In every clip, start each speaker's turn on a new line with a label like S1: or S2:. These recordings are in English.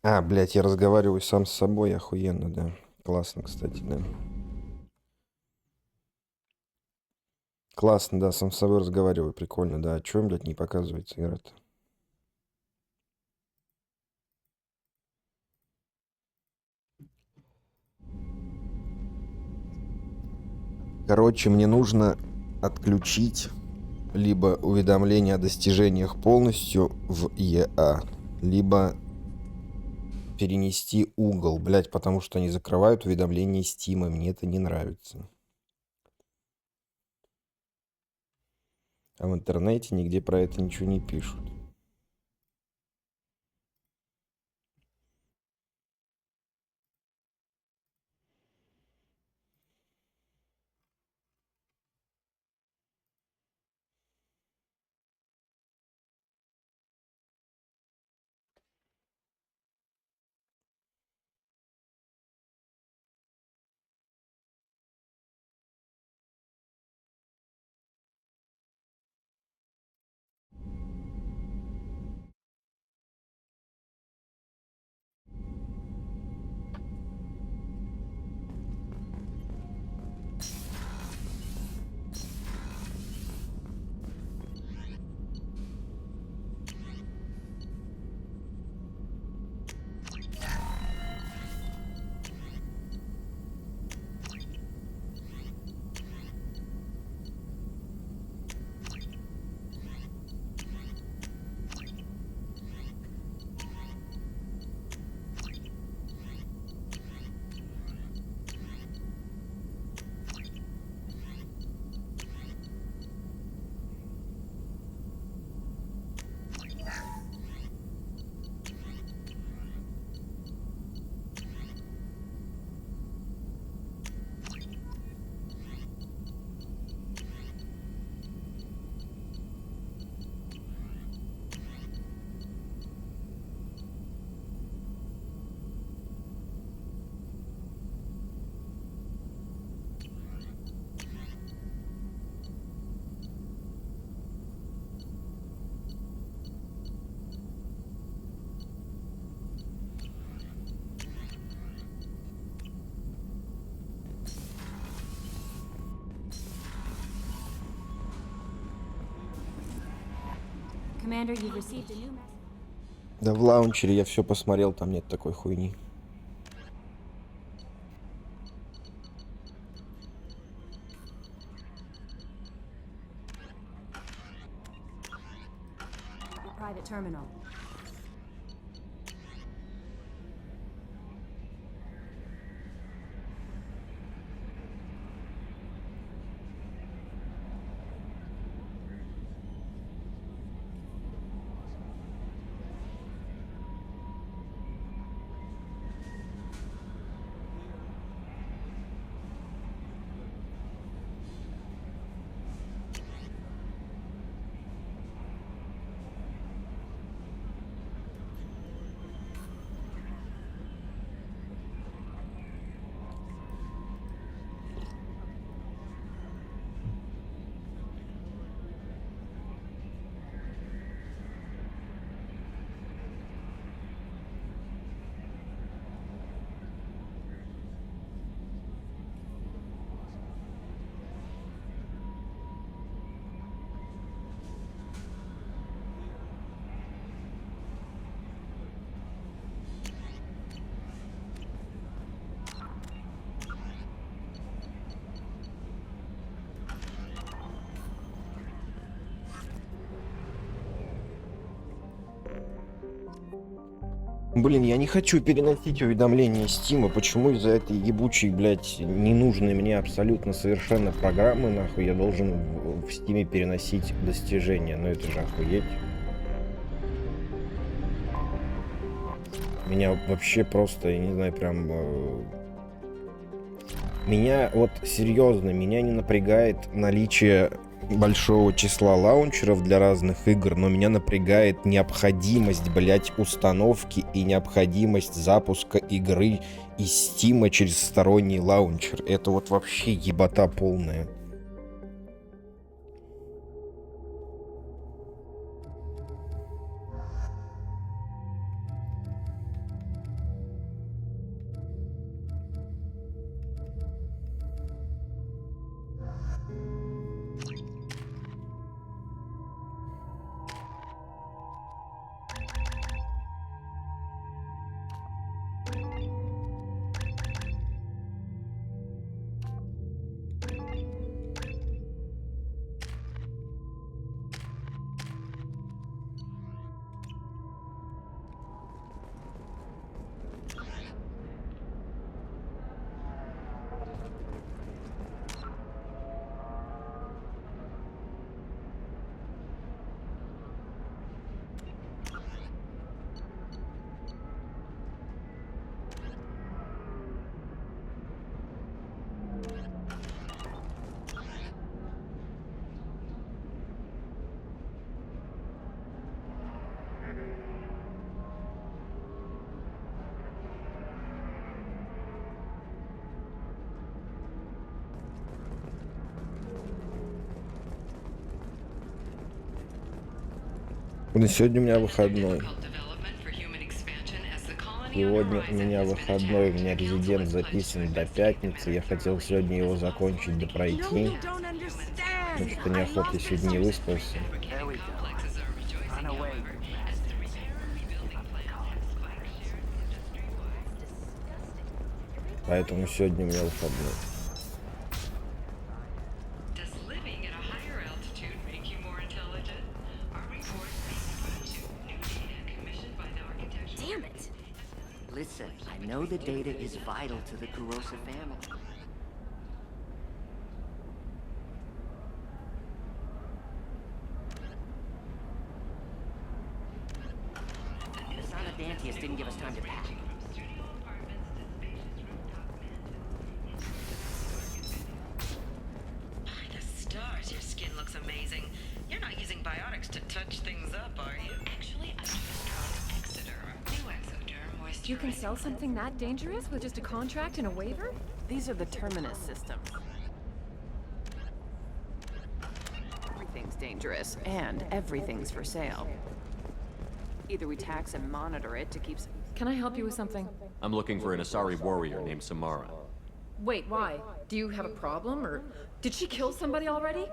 S1: А, блядь, я разговариваю сам с собой, охуенно, да. Классно, кстати, да. Классно, да, сам с собой разговариваю, прикольно, да. А чё, блядь, не показывается игра-то? Короче, мне нужно отключить либо уведомления о достижениях полностью в ЕА, либо перенести угол, блядь, потому что они закрывают уведомления Стима, мне это не нравится. А в интернете нигде про это ничего не пишут.
S2: Commander, you've received a new message.
S1: Да в лаунчере я все посмотрел, там нет такой хуйни.
S2: Your private terminal.
S1: Блин, я не хочу переносить уведомления Стима. Почему из-за этой ебучей, блядь, ненужной мне абсолютно совершенно программы, нахуй, я должен в Стиме переносить достижения? Ну это же охуеть. Меня вообще просто, я не знаю, прям... Меня, вот серьезно, меня не напрягает наличие большого числа лаунчеров для разных игр, но меня напрягает необходимость, блять, установки и необходимость запуска игры из Стима через сторонний лаунчер. Это вот вообще ебота полная. Ну, сегодня у меня выходной. Сегодня у меня выходной, у меня резидент записан до пятницы. Я хотел сегодня его закончить, да пройти. Ну, что неохота, сегодня не выспался. Поэтому сегодня у меня выходной.
S3: Damn it! Listen, I know the data is vital to the Kurosa family. The Sana Dantius didn't give us time to pack.
S4: By the stars, your skin looks amazing. You're not using biotics to touch things up, are you? Actually, I just tried Exoderm. New Exoderm moisturizer.
S5: You can sell something that dangerous with just a contract and a waiver?
S6: These are the terminus systems. Everything's dangerous, and everything's for sale. Either we tax and monitor it to keep...
S5: Can I help you with something?
S7: I'm looking for an Asari warrior named Samara.
S5: Wait, why? Do you have a problem, or did she kill somebody already?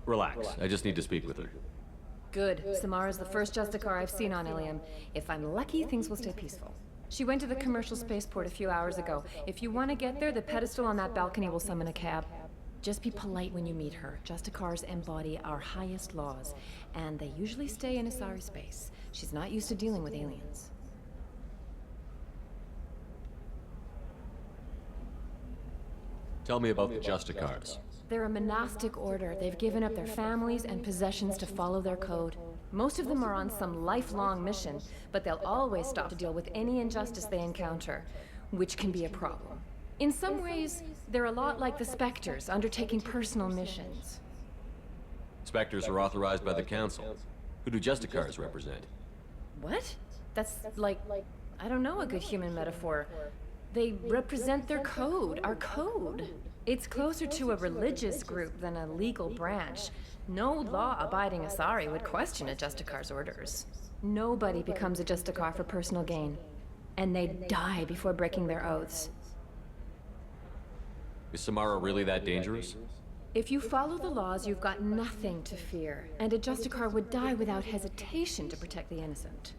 S7: Relax, I just need to speak with her.
S5: Good. Samara's the first Justicar I've seen on Ilium. If I'm lucky, things will stay peaceful. She went to the commercial spaceport a few hours ago. If you want to get there, the pedestal on that balcony will summon a cab. Just be polite when you meet her. Justicars embody our highest laws, and they usually stay in Asari space. She's not used to dealing with aliens.
S7: Tell me about the Justicars.
S5: They're a monastic order. They've given up their families and possessions to follow their code. Most of them are on some lifelong mission, but they'll always stop to deal with any injustice they encounter, which can be a problem. In some ways, they're a lot like the Spectres, undertaking personal missions.
S7: Spectres are authorized by the Council. Who do Justicars represent?
S5: What? That's like, I don't know a good human metaphor. They represent their code, our code. It's closer to a religious group than a legal branch. No law-abiding Asari would question a Justicar's orders. Nobody becomes a Justicar for personal gain. And they die before breaking their oaths.
S7: Is Samara really that dangerous?
S5: If you follow the laws, you've got nothing to fear. And a Justicar would die without hesitation to protect the innocent.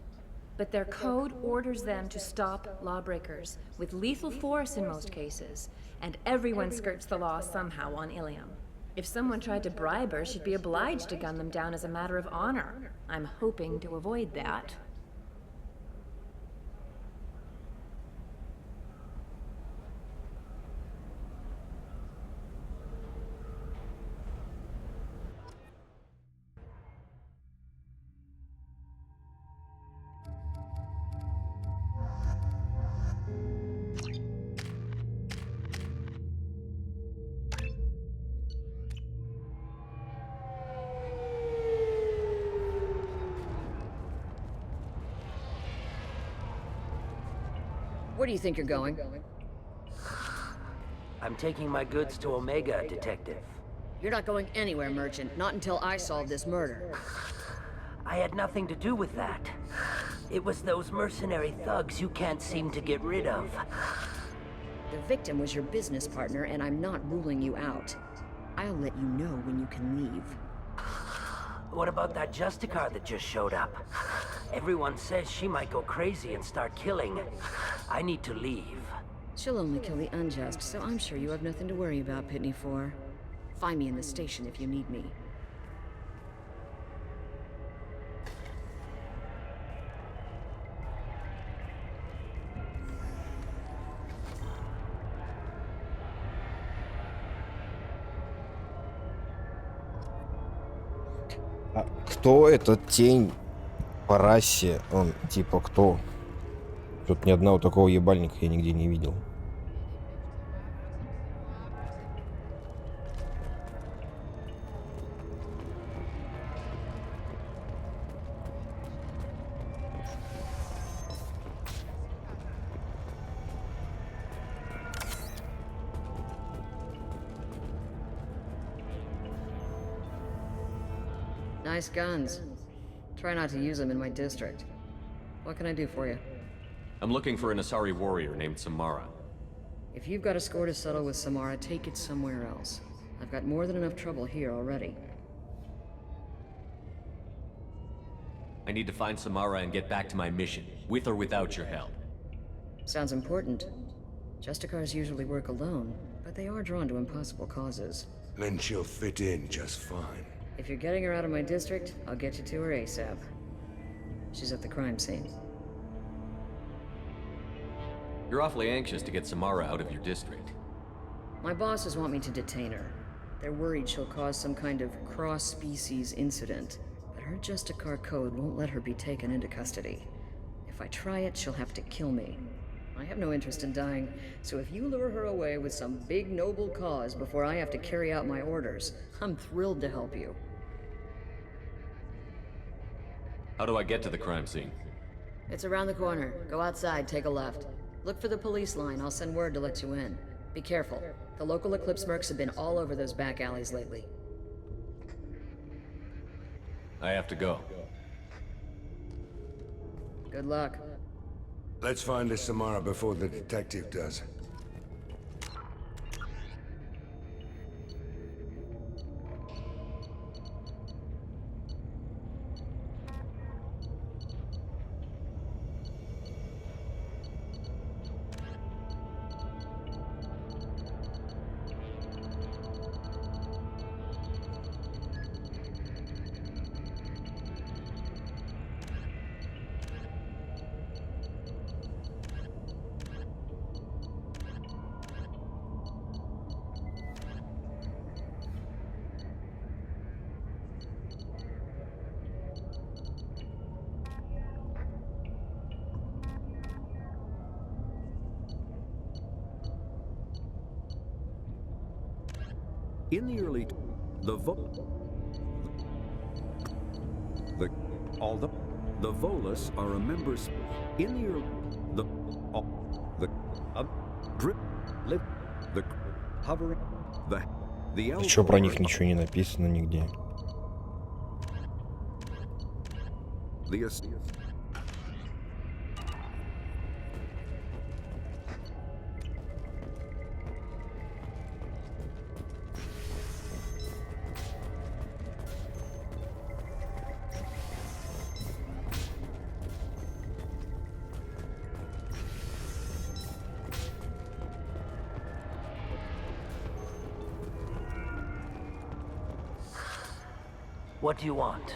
S5: But their code orders them to stop lawbreakers, with lethal force in most cases. And everyone skirts the law somehow on Ilium. If someone tried to bribe her, she'd be obliged to gun them down as a matter of honor. I'm hoping to avoid that.
S8: Where do you think you're going?
S3: I'm taking my goods to Omega, Detective.
S8: You're not going anywhere, Merchant. Not until I solve this murder.
S3: I had nothing to do with that. It was those mercenary thugs you can't seem to get rid of.
S8: The victim was your business partner, and I'm not ruling you out. I'll let you know when you can leave.
S3: What about that Justicar that just showed up? Everyone says she might go crazy and start killing. I need to leave.
S8: She'll only kill the unjust, so I'm sure you have nothing to worry about, Pitney 4. Find me in the station if you need me.
S1: А кто этот тень по расе? Он типа кто? Тут ни одного такого ебальника я нигде не видел.
S8: Nice guns. Try not to use them in my district. What can I do for you?
S7: I'm looking for an Asari warrior named Samara.
S8: If you've got a score to settle with Samara, take it somewhere else. I've got more than enough trouble here already.
S7: I need to find Samara and get back to my mission, with or without your help.
S8: Sounds important. Justicars usually work alone, but they are drawn to impossible causes.
S9: Then she'll fit in just fine.
S8: If you're getting her out of my district, I'll get you to her ASAP. She's at the crime scene.
S7: You're awfully anxious to get Samara out of your district.
S8: My bosses want me to detain her. They're worried she'll cause some kind of cross-species incident, but her Justicar code won't let her be taken into custody. If I try it, she'll have to kill me. I have no interest in dying, so if you lure her away with some big noble cause before I have to carry out my orders, I'm thrilled to help you.
S7: How do I get to the crime scene?
S8: It's around the corner. Go outside, take a left. Look for the police line. I'll send word to let you in. Be careful. The local Eclipse mercs have been all over those back alleys lately.
S7: I have to go.
S8: Good luck.
S9: Let's find this Samara before the detective does.
S10: In the early, the Volus are a members. In the early, drip, live, the hovering, the.
S1: Еще про них ничего не написано нигде.
S3: What do you want?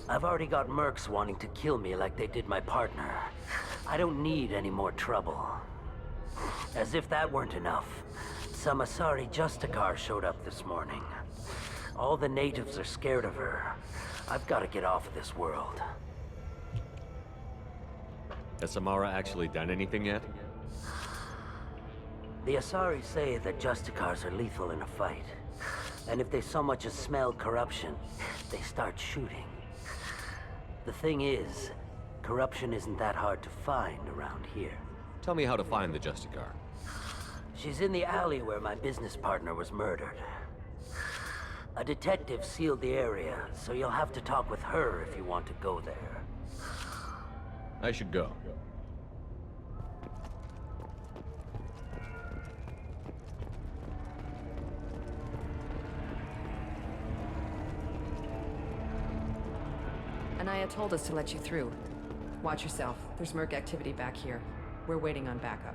S3: I've already got mercs wanting to kill me like they did my partner. I don't need any more trouble. As if that weren't enough, some Asari Justicar showed up this morning. All the natives are scared of her. I've got to get off of this world.
S7: Has Samara actually done anything yet?
S3: The Asari say that Justicars are lethal in a fight. And if they so much as smell corruption, they start shooting. The thing is, corruption isn't that hard to find around here.
S7: Tell me how to find the Justicar.
S3: She's in the alley where my business partner was murdered. A detective sealed the area, so you'll have to talk with her if you want to go there.
S7: I should go.
S6: Anaya told us to let you through. Watch yourself. There's merc activity back here. We're waiting on backup.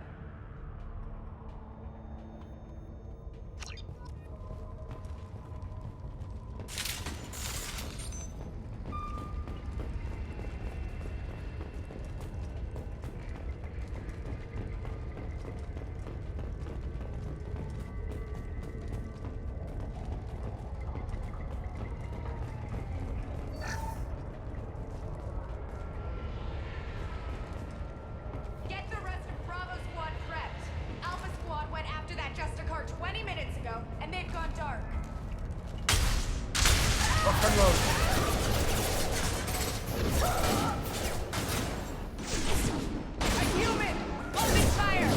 S11: Get the rest of Bravo Squad prepped. Alpha Squad went after that Justicar 20 minutes ago, and they've gone dark. A human! Open fire!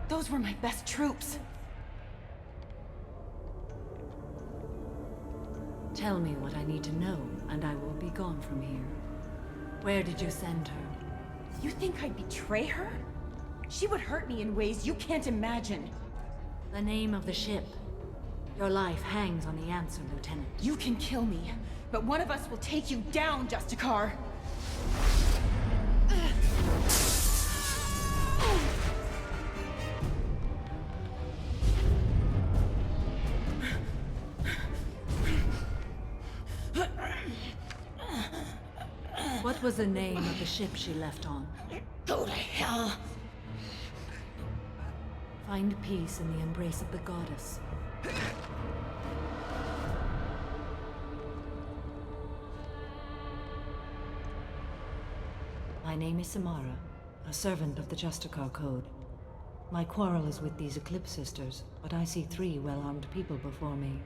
S11: Those were my best troops.
S2: Tell me what I need to know, and I will be gone from here. Where did you send her?
S11: You think I'd betray her? She would hurt me in ways you can't imagine.
S2: The name of the ship. Your life hangs on the answer, Lieutenant.
S11: You can kill me, but one of us will take you down, Justicar.
S2: What was the name of the ship she left on?
S11: Go to hell.
S2: Find peace in the embrace of the goddess. My name is Samara, a servant of the Justicar Code. My quarrel is with these Eclipse Sisters, but I see 3 well-armed people before me.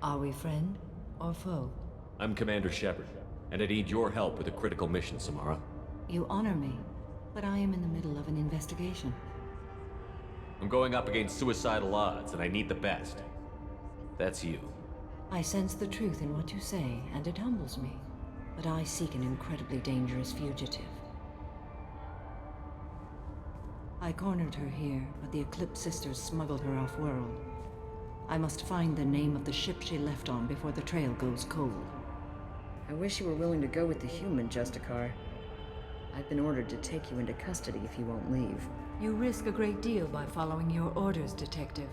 S2: Are we friend or foe?
S7: I'm Commander Shepard, and I need your help with a critical mission, Samara.
S2: You honor me, but I am in the middle of an investigation.
S7: I'm going up against suicidal odds, and I need the best. That's you.
S2: I sense the truth in what you say, and it humbles me. But I seek an incredibly dangerous fugitive. I cornered her here, but the Eclipse Sisters smuggled her off-world. I must find the name of the ship she left on before the trail goes cold.
S8: I wish you were willing to go with the human, Justicar. I've been ordered to take you into custody if you won't leave.
S2: You risk a great deal by following your orders, Detective.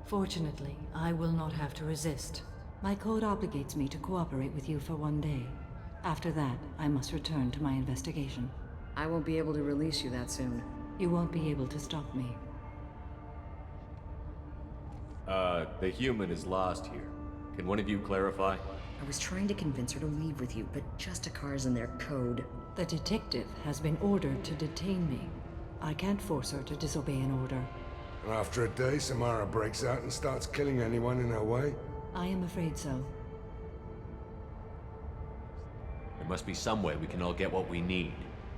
S2: Fortunately, I will not have to resist. My code obligates me to cooperate with you for 1 day. After that, I must return to my investigation.
S8: I won't be able to release you that soon.
S2: You won't be able to stop me.
S7: The human is lost here. Can one of you clarify?
S8: I was trying to convince her to leave with you, but Justicar's in their code.
S2: The detective has been ordered to detain me. I can't force her to disobey an order.
S9: After a day, Samara breaks out and starts killing anyone in her way.
S2: I am afraid so.
S7: There must be some way we can all get what we need.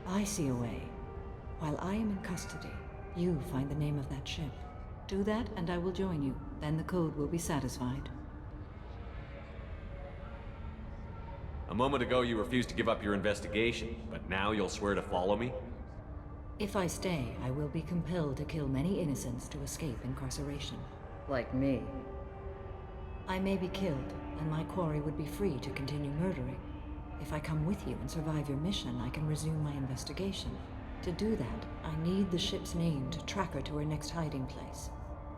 S2: I see a way. While I am in custody, you find the name of that ship. Do that and I will join you. Then the code will be satisfied.
S7: A moment ago you refused to give up your investigation, but now you'll swear to follow me?
S2: If I stay, I will be compelled to kill many innocents to escape incarceration.
S8: Like me.
S2: I may be killed, and my quarry would be free to continue murdering. If I come with you and survive your mission, I can resume my investigation. To do that, I need the ship's name to track her to her next hiding place.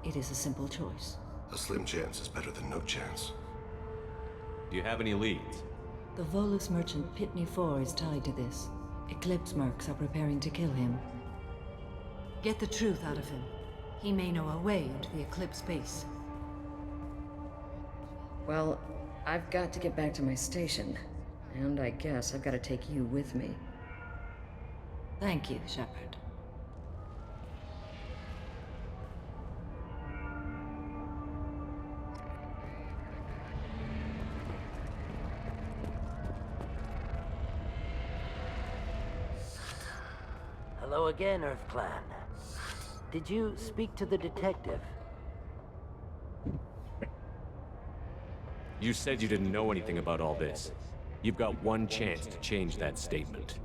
S2: It is a simple choice.
S12: A slim chance is better than no chance.
S7: Do you have any leads?
S2: The Volus merchant Pitney 4 is tied to this. Eclipse mercs are preparing to kill him. Get the truth out of him. He may know a way into the Eclipse base.
S8: Well, I've got to get back to my station. And I guess I've got to take you with me.
S2: Thank you, Shepard.
S3: Hello again, Earth Clan. Did you speak to the detective?
S7: You said you didn't know anything about all this. You've got one chance to change that statement.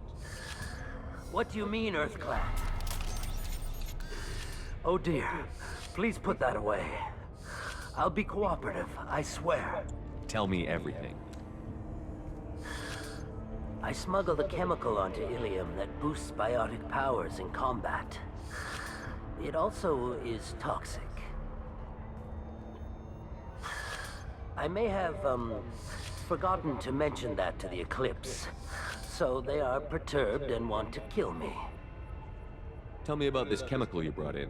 S3: What do you mean, Earth Clan? Oh dear. Please put that away. I'll be cooperative, I swear.
S7: Tell me everything.
S3: I smuggled a chemical onto Ilium that boosts biotic powers in combat. It also is toxic. I may have, forgotten to mention that to the Eclipse. So they are perturbed and want to kill me.
S7: Tell me about this chemical you brought in.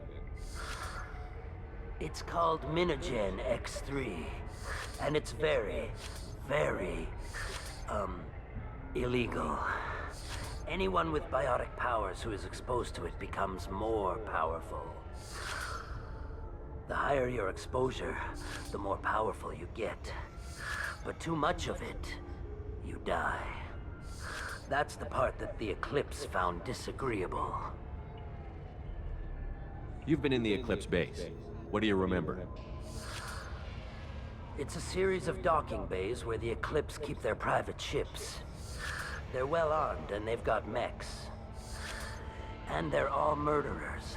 S3: It's called Minogen X3. And it's very, very, illegal. Anyone with biotic powers who is exposed to it becomes more powerful. The higher your exposure, the more powerful you get. But too much of it, you die. That's the part that the Eclipse found disagreeable.
S7: You've been in the Eclipse base. What do you remember?
S3: It's a series of docking bays where the Eclipse keep their private ships. They're well armed and they've got mechs. And they're all murderers.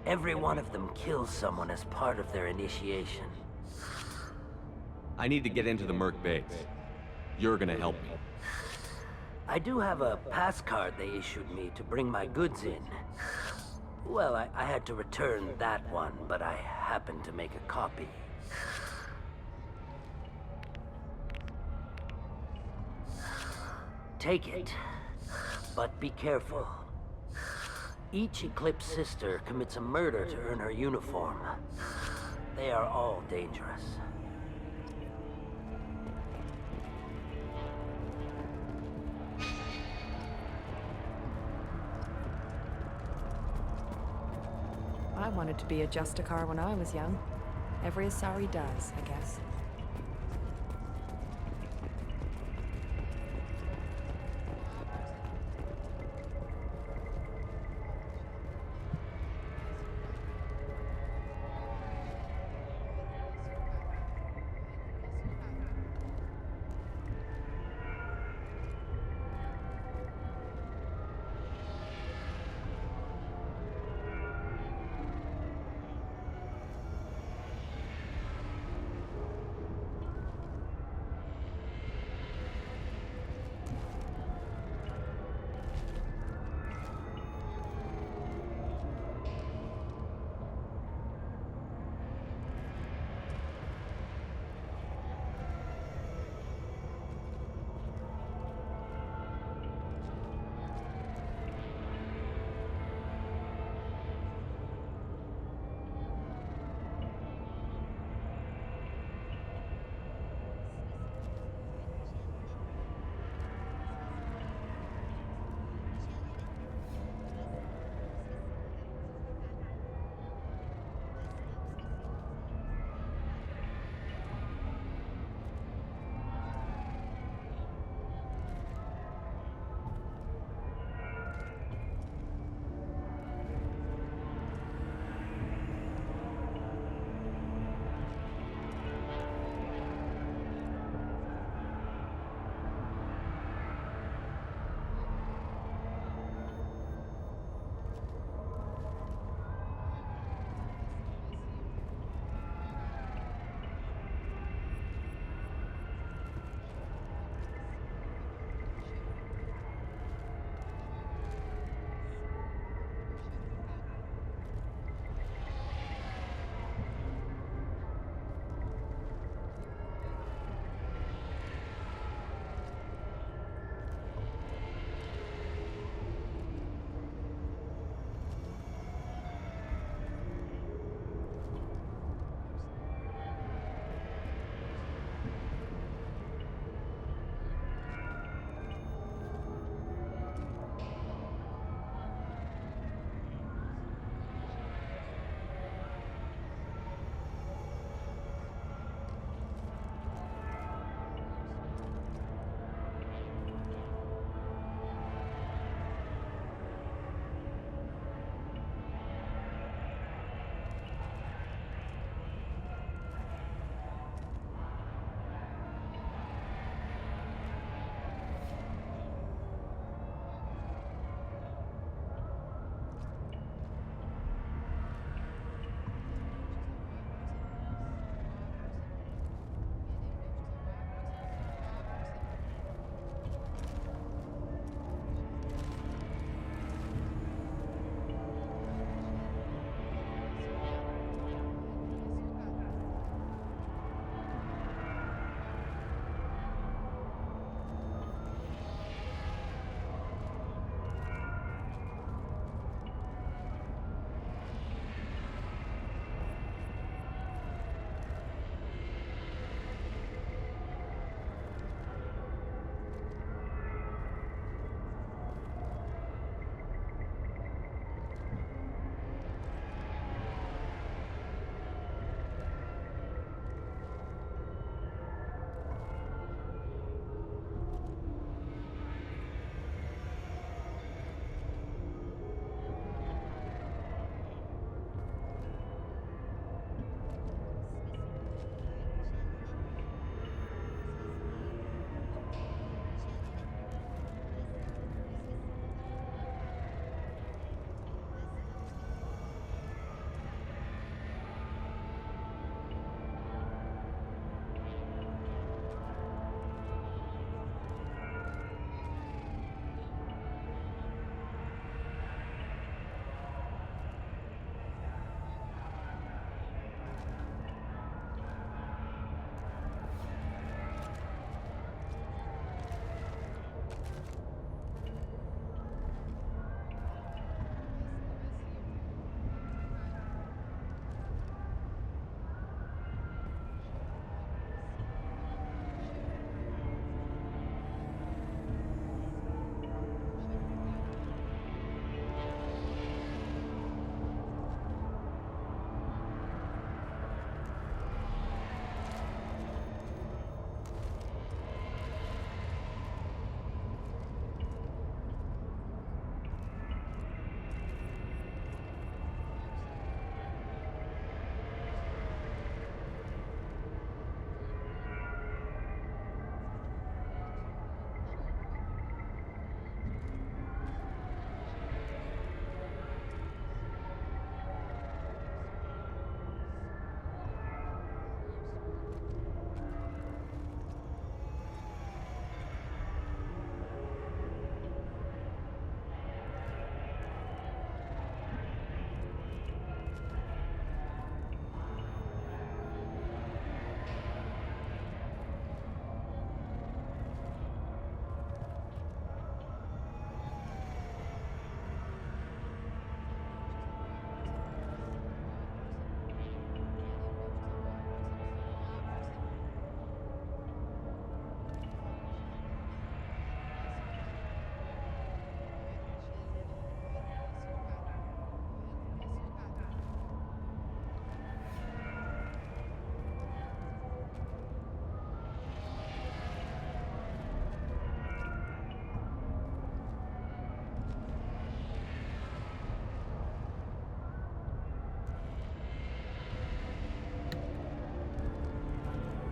S3: Every one of them kills someone as part of their initiation.
S7: I need to get into the Merc base. You're gonna help me.
S3: I do have a pass card they issued me to bring my goods in. Well, I had to return that one, but I happened to make a copy. Take it, but be careful. Each Eclipse sister commits a murder to earn her uniform. They are all dangerous.
S6: I wanted to be a Justicar when I was young. Every Asari does, I guess.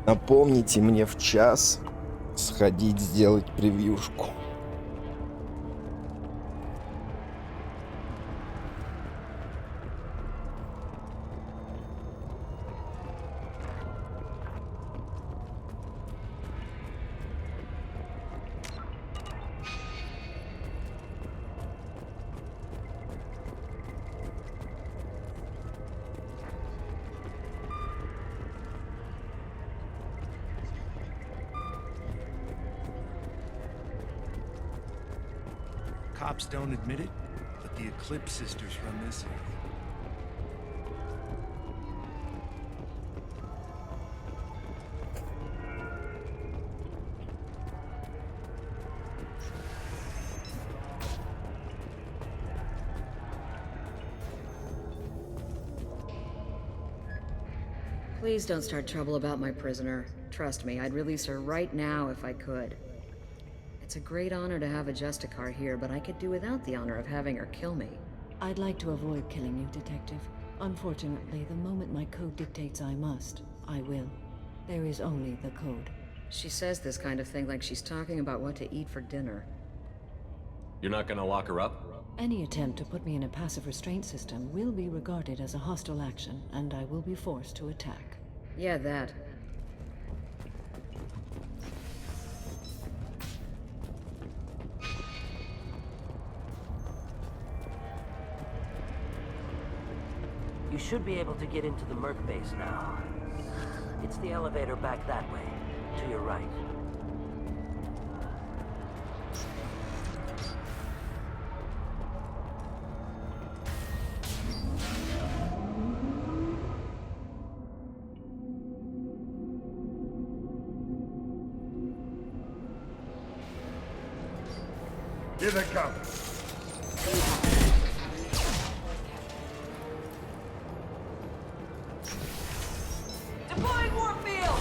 S1: Напомните мне в час сходить сделать превьюшку.
S13: Cops don't admit it, but the Eclipse sisters run this area.
S8: Please don't start trouble about my prisoner. Trust me, I'd release her right now if I could. It's a great honor to have a Justicar here, but I could do without the honor of having her kill me.
S2: I'd like to avoid killing you, Detective. Unfortunately, the moment my code dictates I must, I will. There is only the code.
S8: She says this kind of thing like she's talking about what to eat for dinner.
S7: You're not gonna lock her up?
S2: Any attempt to put me in a passive restraint system will be regarded as a hostile action, and I will be forced to attack.
S8: Yeah, that.
S3: You should be able to get into the Merc base now. It's the elevator back that way, to your right.
S9: Here they come.
S11: Deploying Warfield!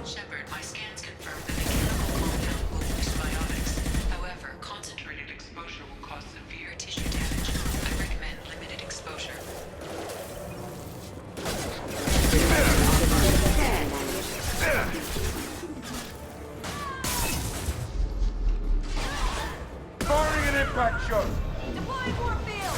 S4: Shepard, my scans confirm that the chemical compound will boost biotics. However, concentrated exposure will cause severe tissue damage. I recommend limited exposure.
S9: Firing an impact shot.
S11: Deploying Warfield!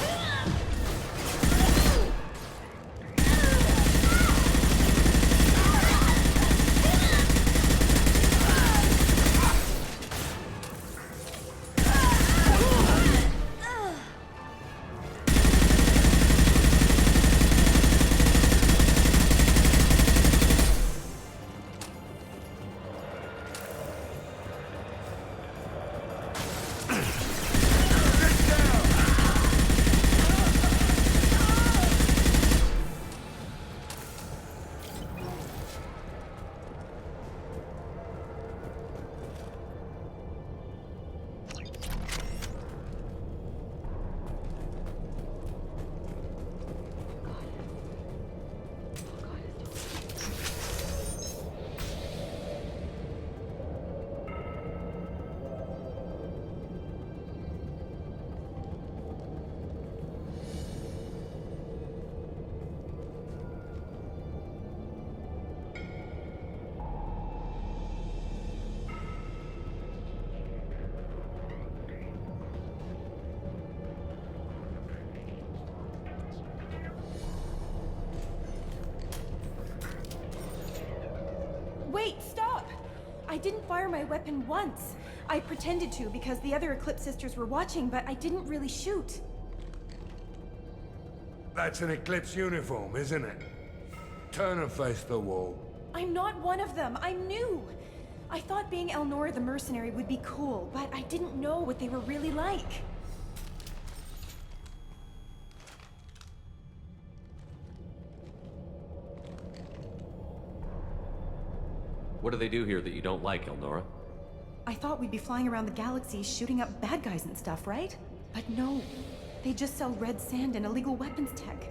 S11: Wait, stop! I didn't fire my weapon once. I pretended to because the other Eclipse sisters were watching, but I didn't really shoot.
S9: That's an Eclipse uniform, isn't it? Turn and face the wall.
S11: I'm not one of them. I'm new. I thought being Elnora the mercenary would be cool, but I didn't know what they were really like.
S7: What do they do here that you don't like, Elnora?
S11: I thought we'd be flying around the galaxy shooting up bad guys and stuff, right? But no. They just sell red sand and illegal weapons tech.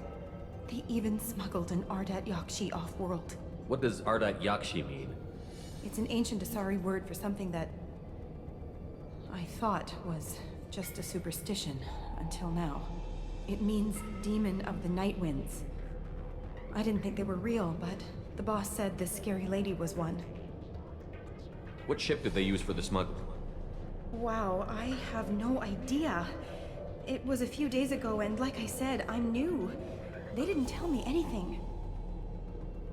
S11: They even smuggled an Ardat Yakshi off-world.
S7: What does Ardat Yakshi mean?
S11: It's an ancient Asari word for something that I thought was just a superstition until now. It means demon of the night winds. I didn't think they were real, but the boss said this scary lady was one.
S7: What ship did they use for the smuggling?
S11: Wow, I have no idea. It was a few days ago, and like I said, I'm new. They didn't tell me anything.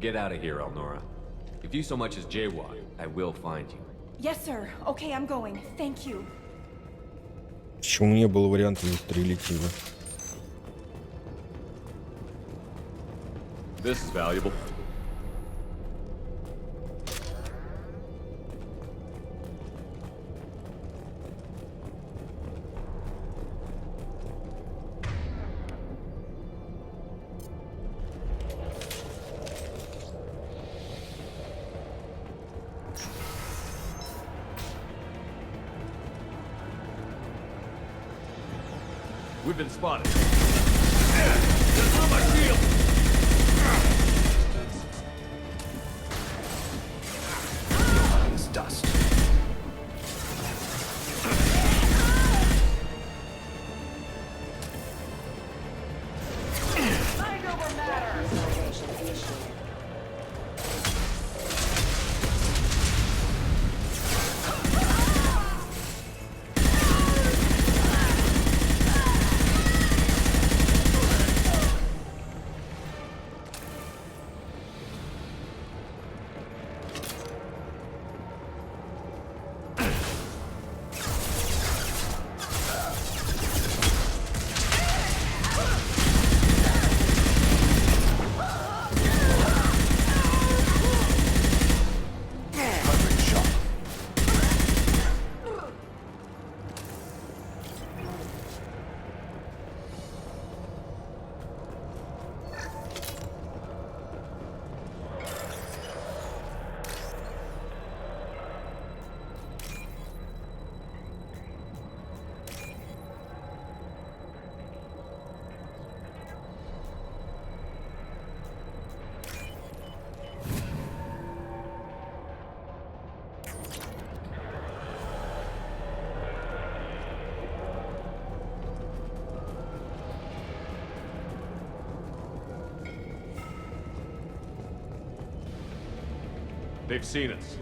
S7: Get out of here, Elnora. If you so much as jaywalk, I will find you.
S11: Yes, sir. Okay, I'm going. Thank you.
S1: Почему не было варианта застрелить его?
S7: This is valuable. We've been spotted. That's on my shield!
S12: It's dust.
S7: They've seen us.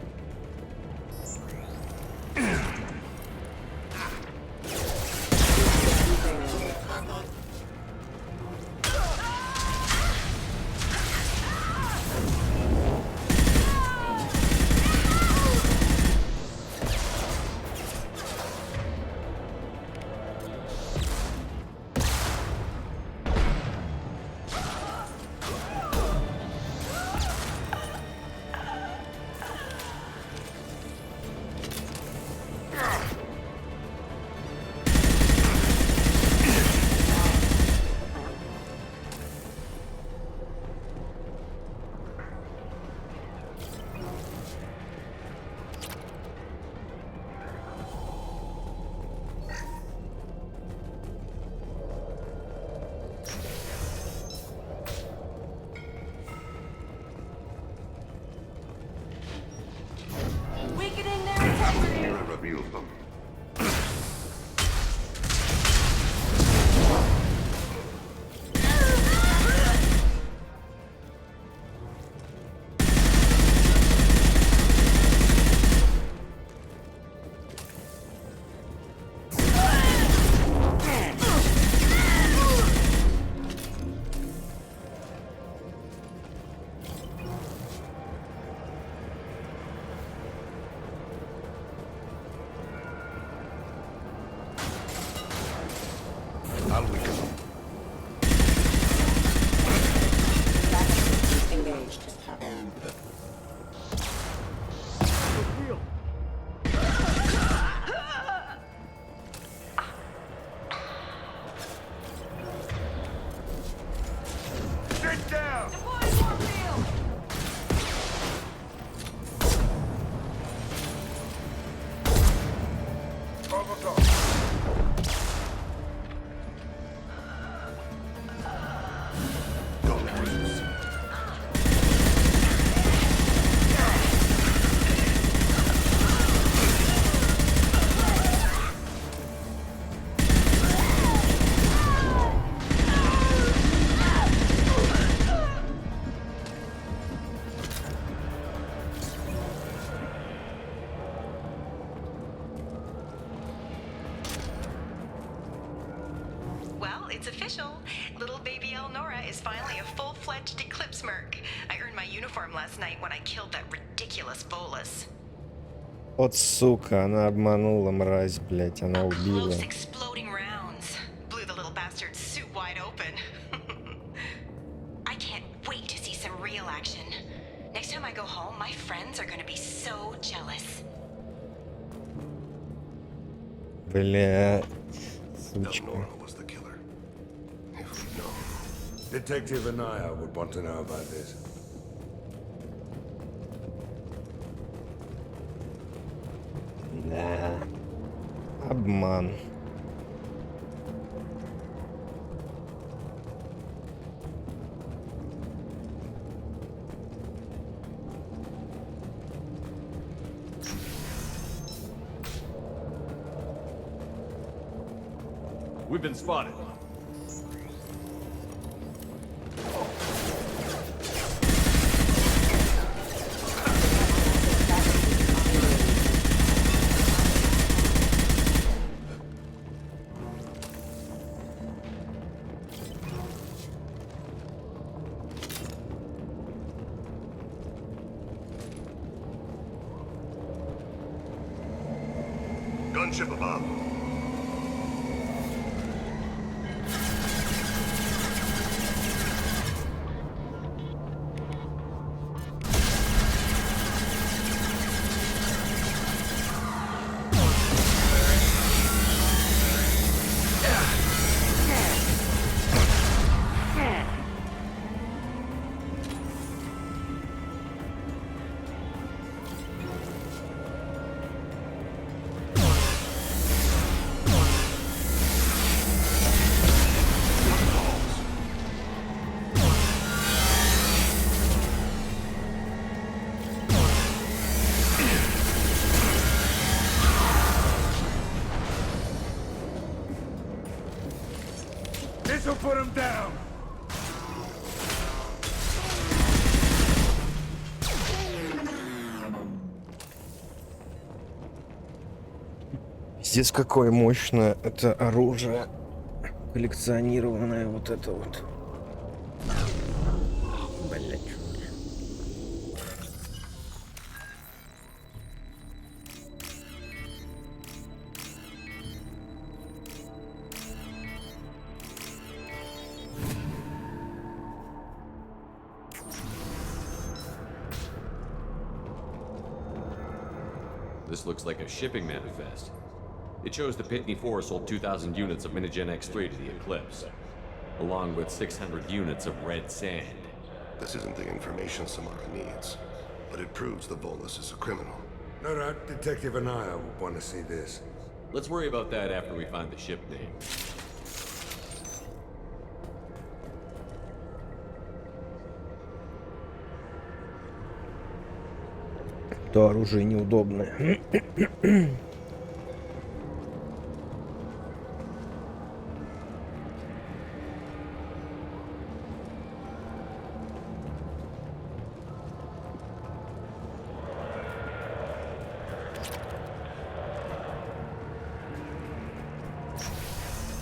S11: it's official. Little baby Elnora is finally a full-fledged Eclipse merc. I earned my uniform last night when I killed that ridiculous Volus.
S1: Вот сука, она обманула, мразь, блять, она убила.
S11: Close exploding rounds blew the little bastard's suit wide open. I can't wait to see some real action. Next time I go home, my friends are gonna be so jealous.
S1: Бля, сучка.
S9: Was the killer. If we'd known. Detective Anaya would want to know about this.
S1: Да. Обман.
S7: We've been spotted.
S9: Gunship above. This'll put him down.
S1: Здесь какое мощное это оружие. Коллекционированное вот это вот. Блять.
S7: This looks like a shipping manifest. It shows the Pitney 4 sold 2,000 units of Minigen X3 to the Eclipse, along with 600 units of red sand.
S14: This isn't the information Samara needs, but it proves the Volus is a criminal.
S9: No doubt Detective Anaya would want to see this.
S7: Let's worry about that after we find the ship name.
S1: То оружие неудобное.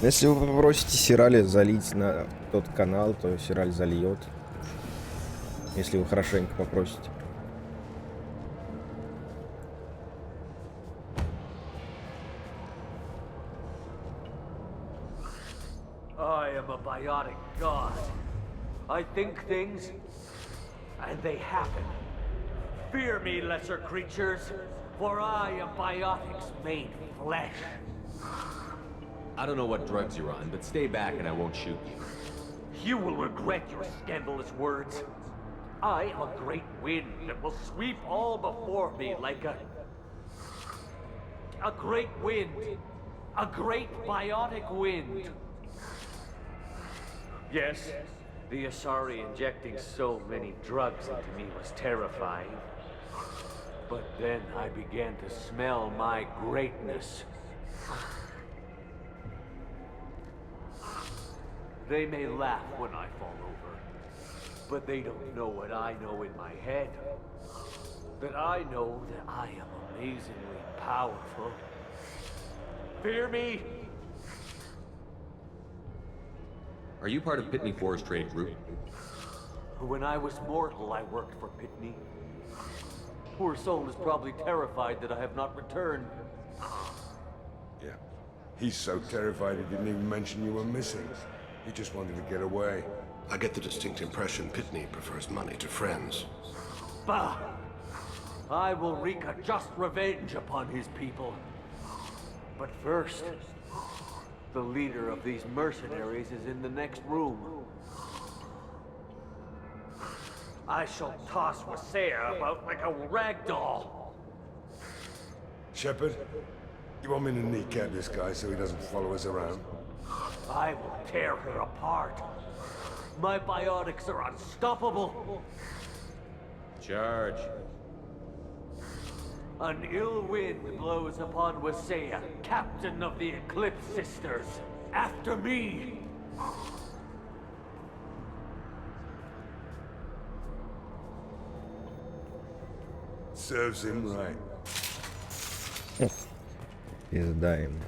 S1: Если вы попросите Сирали залить на тот канал, то Сираль зальет. Если вы хорошенько попросите.
S3: I am a biotic god. I think things, and they happen. Fear me, lesser creatures, for I am biotics made flesh.
S7: I don't know what drugs you're on, but stay back and I won't shoot you.
S3: You will regret your scandalous words. I am a great wind that will sweep all before me like a great wind. A great biotic wind. Yes, the Asari injecting so many drugs into me was terrifying. But then I began to smell my greatness. They may laugh when I fall over, but they don't know what I know in my head. That I know that I am amazingly powerful. Fear me?
S7: Are you part of Pitney Four's trade group?
S15: When I was mortal, I worked for Pitney. Poor soul is probably terrified that I have not returned.
S9: Yeah. He's so terrified he didn't even mention you were missing. He just wanted to get away.
S14: I get the distinct impression Pitney prefers money to friends.
S15: Bah! I will wreak a just revenge upon his people. But first, the leader of these mercenaries is in the next room. I shall toss Wasea about like a rag doll.
S9: Shepard, you want me to kneecap this guy so he doesn't follow us around?
S15: I will tear her apart. My biotics are unstoppable.
S7: Charge.
S15: An ill wind blows upon Wasea, captain of the Eclipse Sisters. After me!
S9: Serves him right.
S1: Пизда ему.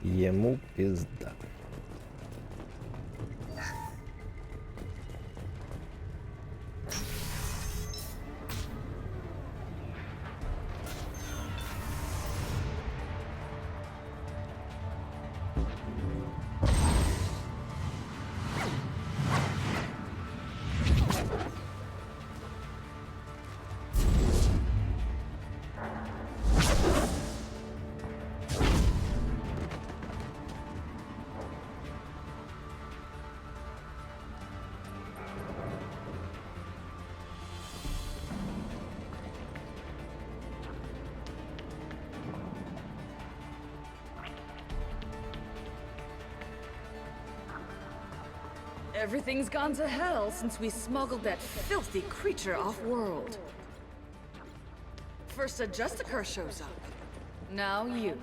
S1: Ему пизда.
S8: Everything's gone to hell since we smuggled that filthy creature off-world. First a Justicar shows up. Now you.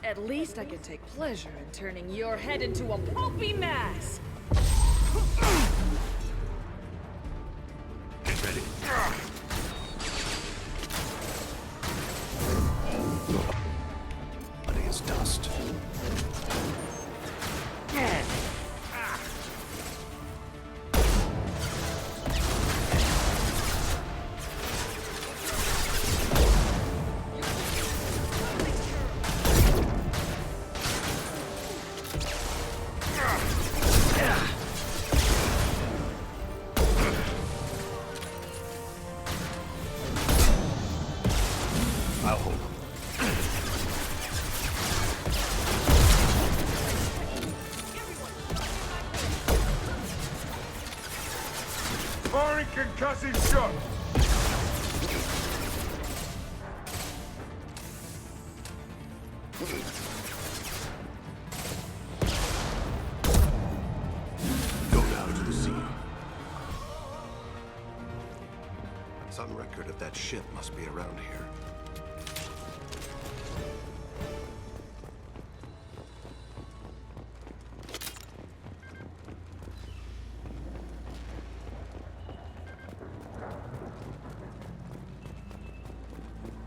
S8: At least I can take pleasure in turning your head into a pulpy mass!
S14: Get ready. Body is dust. I'll hold him.
S9: Firing concussive shot!
S14: Go down to the sea. Some record of that ship must be around here.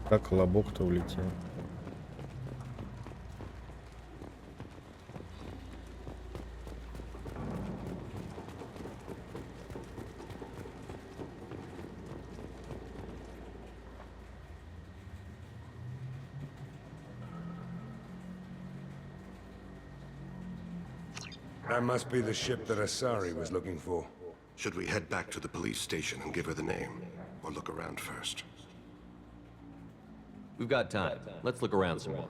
S1: Как колобок-то улетел.
S9: That must be the ship that Asari was looking for.
S14: Should we head back to the police station and give her the name? Or look around first?
S7: We've got time. Let's look around some more.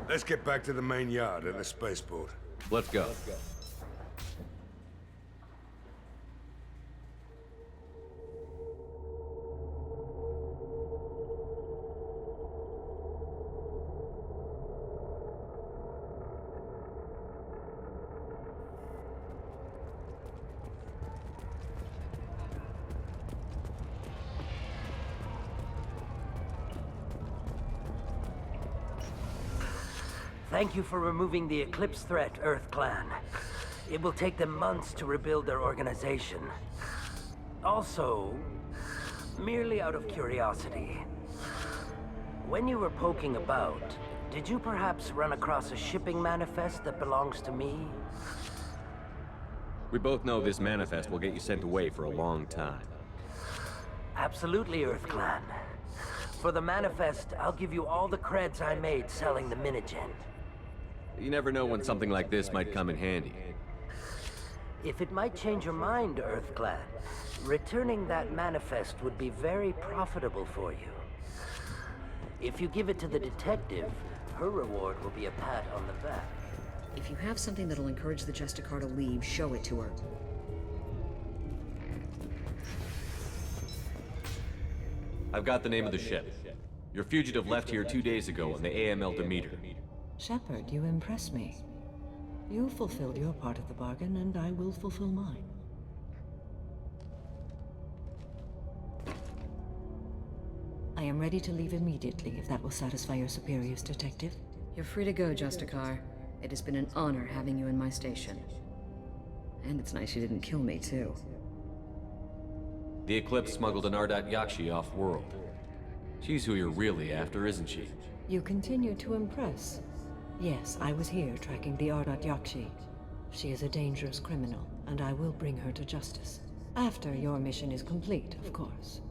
S9: Let's get back to the main yard at the spaceport.
S7: Let's go.
S3: Thank you for removing the Eclipse threat, Earth Clan. It will take them months to rebuild their organization. Also, merely out of curiosity, when you were poking about, did you perhaps run across a shipping manifest that belongs to me?
S7: We both know this manifest will get you sent away for a long time.
S3: Absolutely, Earth Clan. For the manifest, I'll give you all the creds I made selling the Minigen.
S7: You never know when something like this might come in handy.
S3: If it might change your mind, Earth Clan, returning that manifest would be very profitable for you. If you give it to the detective, her reward will be a pat on the back.
S8: If you have something that'll encourage the Justicar to leave, show it to her.
S7: I've got the name of the ship. Your fugitive left here 2 days ago on the AML Demeter.
S2: Shepard, you impress me. You fulfilled your part of the bargain, and I will fulfill mine. I am ready to leave immediately, if that will satisfy your superiors, Detective.
S8: You're free to go, Justicar. It has been an honor having you in my station. And it's nice you didn't kill me, too.
S7: The Eclipse smuggled an Ardat Yakshi off-world. She's who you're really after, isn't she?
S2: You continue to impress. Yes, I was here tracking the Ardat Yakshi. She is a dangerous criminal, and I will bring her to justice. After your mission is complete, of course.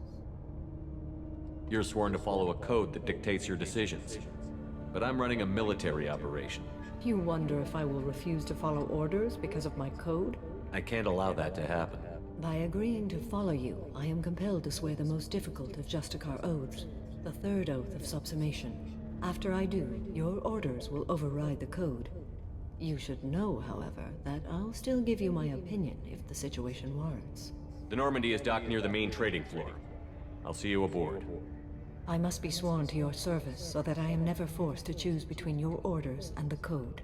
S7: You're sworn to follow a code that dictates your decisions. But I'm running a military operation.
S2: You wonder if I will refuse to follow orders because of my code?
S7: I can't allow that to happen.
S2: By agreeing to follow you, I am compelled to swear the most difficult of Justicar oaths, the third oath of subsumation. After I do, your orders will override the code. You should know, however, that I'll still give you my opinion if the situation warrants.
S7: The Normandy is docked near the main trading floor. I'll see you aboard.
S2: I must be sworn to your service so that I am never forced to choose between your orders and the code.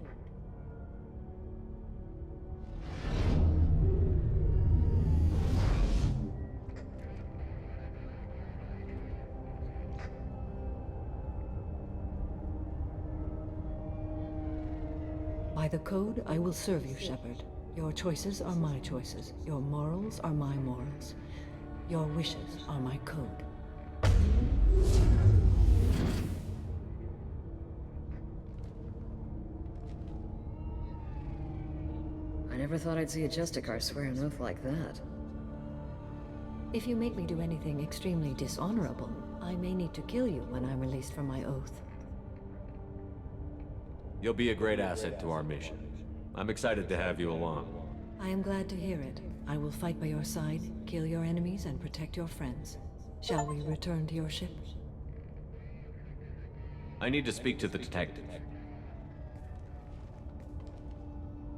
S2: By the code, I will serve you, Shepard. Your choices are my choices. Your morals are my morals. Your wishes are my code.
S8: I never thought I'd see a Justicar swear an oath like that.
S2: If you make me do anything extremely dishonorable, I may need to kill you when I'm released from my oath.
S7: You'll be a great asset to our mission. I'm excited to have you along.
S2: I am glad to hear it. I will fight by your side, kill your enemies, and protect your friends. Shall we return to your ship?
S7: I need to speak to the detective.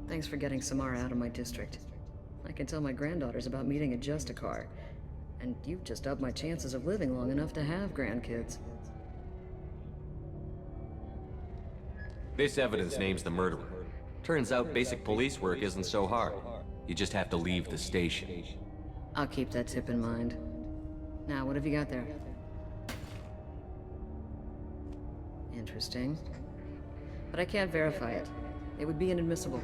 S8: Thanks for getting Samara out of my district. I can tell my granddaughters about meeting a Justicar. And you've just upped my chances of living long enough to have grandkids.
S7: This evidence names the murderer. Turns out basic police work isn't so hard. You just have to leave the station.
S8: I'll keep that tip in mind. Now, what have you got there? Interesting. But I can't verify it. It would be inadmissible.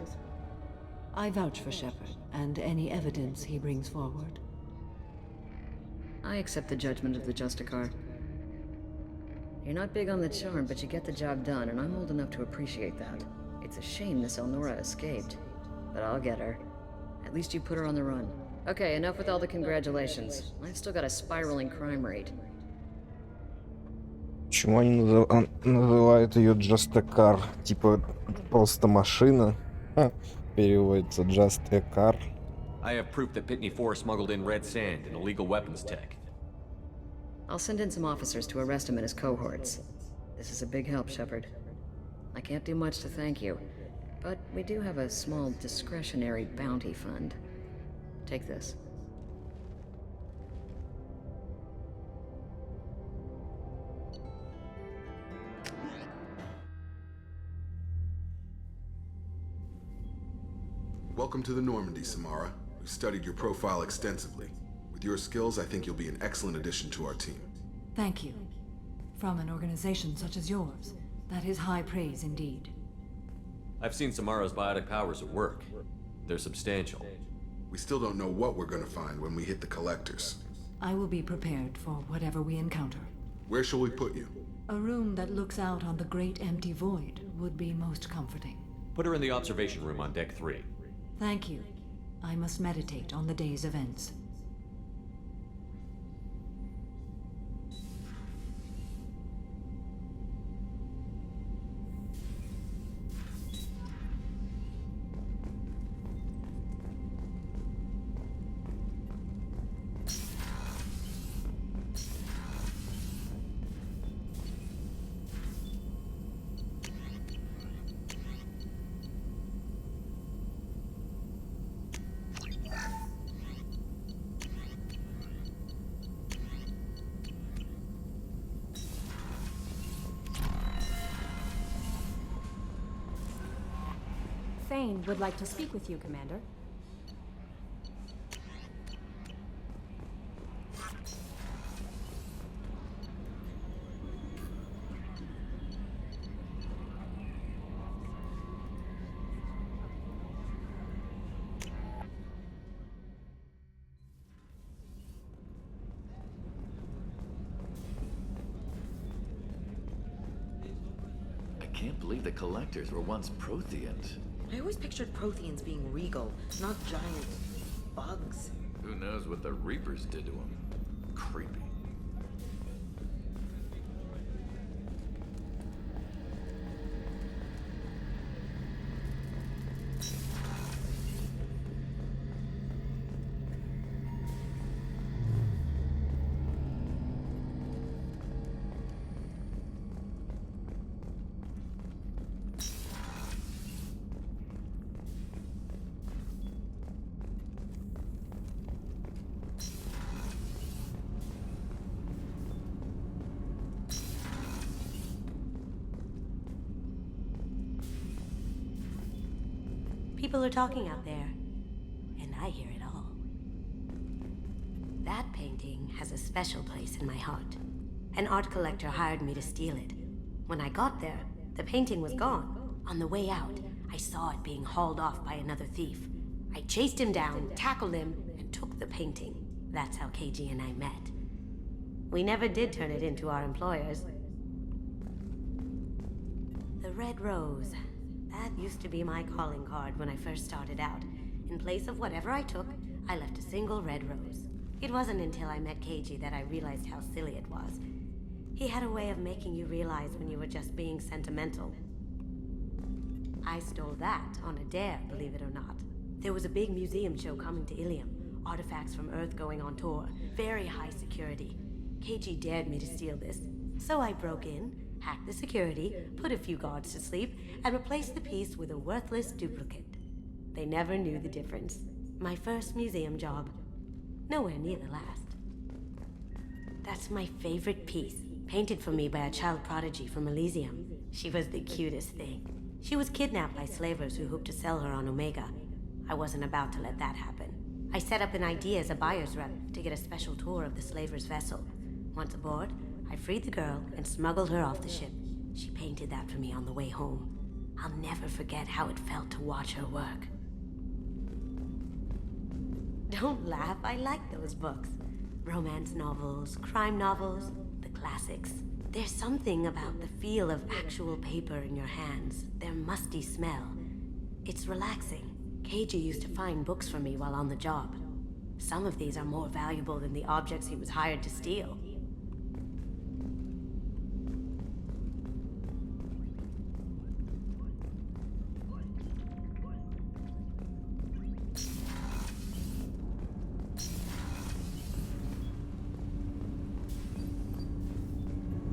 S2: I vouch for Shepard, and any evidence he brings forward.
S8: I accept the judgment of the Justicar. You're not big on the charm, but you get the job done, and I'm old enough to appreciate that. It's a shame Miss Elnora escaped, but I'll get her. At least you put her on the run. Okay, enough with all the congratulations. I've still got a spiraling crime rate.
S1: Почему они называют ее Just a Car? Типа просто машина. Переводится Just a Car.
S7: I have proof that Pitney 4 smuggled in red sand and illegal weapons tech.
S8: I'll send in some officers to arrest him and his cohorts. This is a big help, Shepard. I can't do much to thank you, but we do have a small discretionary bounty fund. Take this.
S16: Welcome to the Normandy, Samara. We've studied your profile extensively. With your skills, I think you'll be an excellent addition to our team.
S2: Thank you. From an organization such as yours, that is high praise indeed.
S7: I've seen Samara's biotic powers at work. They're substantial.
S16: We still don't know what we're gonna find when we hit the collectors.
S2: I will be prepared for whatever we encounter.
S16: Where shall we put you?
S2: A room that looks out on the great empty void would be most comforting.
S7: Put her in the observation room on deck 3.
S2: Thank you. I must meditate on the day's events.
S17: Thane would like to speak with you, Commander.
S12: I can't believe the collectors were once Protheans.
S18: I always pictured Protheans being regal, not giant bugs.
S12: Who knows what the Reapers did to them? Creepy.
S19: People are talking out there, and I hear it all. That painting has a special place in my heart. An art collector hired me to steal it. When I got there, the painting was gone. On the way out, I saw it being hauled off by another thief. I chased him down, tackled him, and took the painting. That's how KG and I met. We never did turn it into our employers. The red rose. That used to be my calling card when I first started out. In place of whatever I took, I left a single red rose. It wasn't until I met KG that I realized how silly it was. He had a way of making you realize when you were just being sentimental. I stole that on a dare, believe it or not. There was a big museum show coming to Ilium. Artifacts from Earth going on tour. Very high security. KG dared me to steal this. So I broke in, hacked the security, put a few guards to sleep, and replaced the piece with a worthless duplicate. They never knew the difference. My first museum job. Nowhere near the last. That's my favorite piece, painted for me by a child prodigy from Elysium. She was the cutest thing. She was kidnapped by slavers who hoped to sell her on Omega. I wasn't about to let that happen. I set up an idea as a buyer's rep to get a special tour of the slaver's vessel. Once aboard, I freed the girl and smuggled her off the ship. She painted that for me on the way home. I'll never forget how it felt to watch her work. Don't laugh, I like those books. Romance novels, crime novels, the classics. There's something about the feel of actual paper in your hands, their musty smell. It's relaxing. KG used to find books for me while on the job. Some of these are more valuable than the objects he was hired to steal.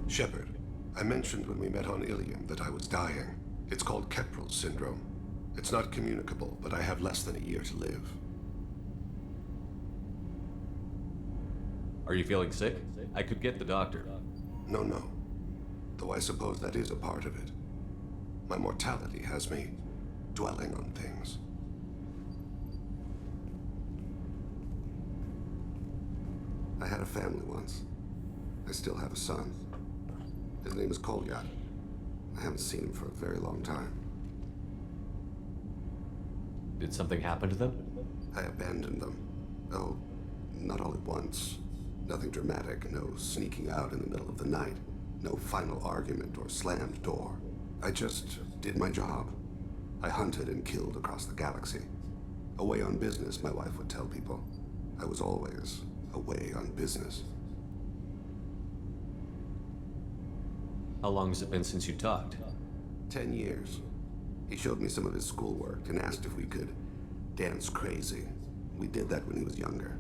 S14: Shepard, I mentioned when we met on Ilium that I was dying. It's called Keprel's syndrome. It's not communicable, but I have less than a year to live.
S7: Are you feeling sick? I could get the doctor.
S14: No. Though I suppose that is a part of it. My mortality has me dwelling on things. I had a family once. I still have a son. His name is Kolyat. I haven't seen him for a very long time.
S7: Did something happen to them?
S14: I abandoned them. Oh, not all at once. Nothing dramatic, no sneaking out in the middle of the night. No final argument or slammed door. I just did my job. I hunted and killed across the galaxy. Away on business, my wife would tell people. I was always away on business.
S7: How long has it been since you talked?
S14: 10 years. He showed me some of his schoolwork and asked if we could dance crazy. We did that when he was younger.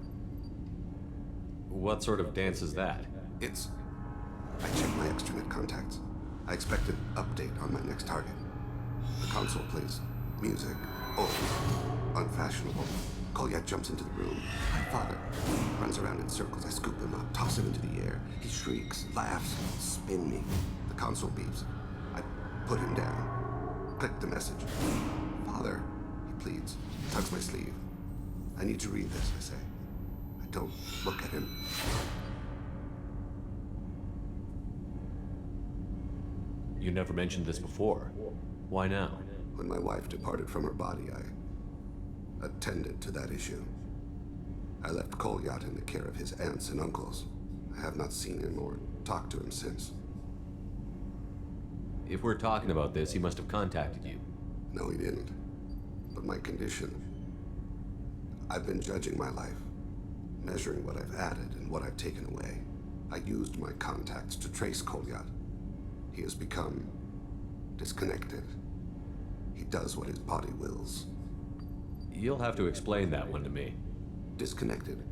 S7: What sort of dance is that?
S14: I checked my extranet contacts. I expect an update on my next target. The console plays music. Old. Unfashionable. Kolyat jumps into the room. My father runs around in circles. I scoop him up, toss him into the air. He shrieks, laughs, spin me. The console beeps. I put him down. Click the message. Father, he pleads. He tugs my sleeve. I need to read this, I say. I don't look at him.
S7: You never mentioned this before. Why now?
S14: When my wife departed from her body, I attended to that issue. I left Kolyat in the care of his aunts and uncles. I have not seen him or talked to him since.
S7: If we're talking about this, he must have contacted you.
S14: No, he didn't. But my condition... I've been judging my life, measuring what I've added and what I've taken away. I used my contacts to trace Kolyat. He has become disconnected. He does what his body wills.
S7: You'll have to explain that one to me.
S14: Disconnected.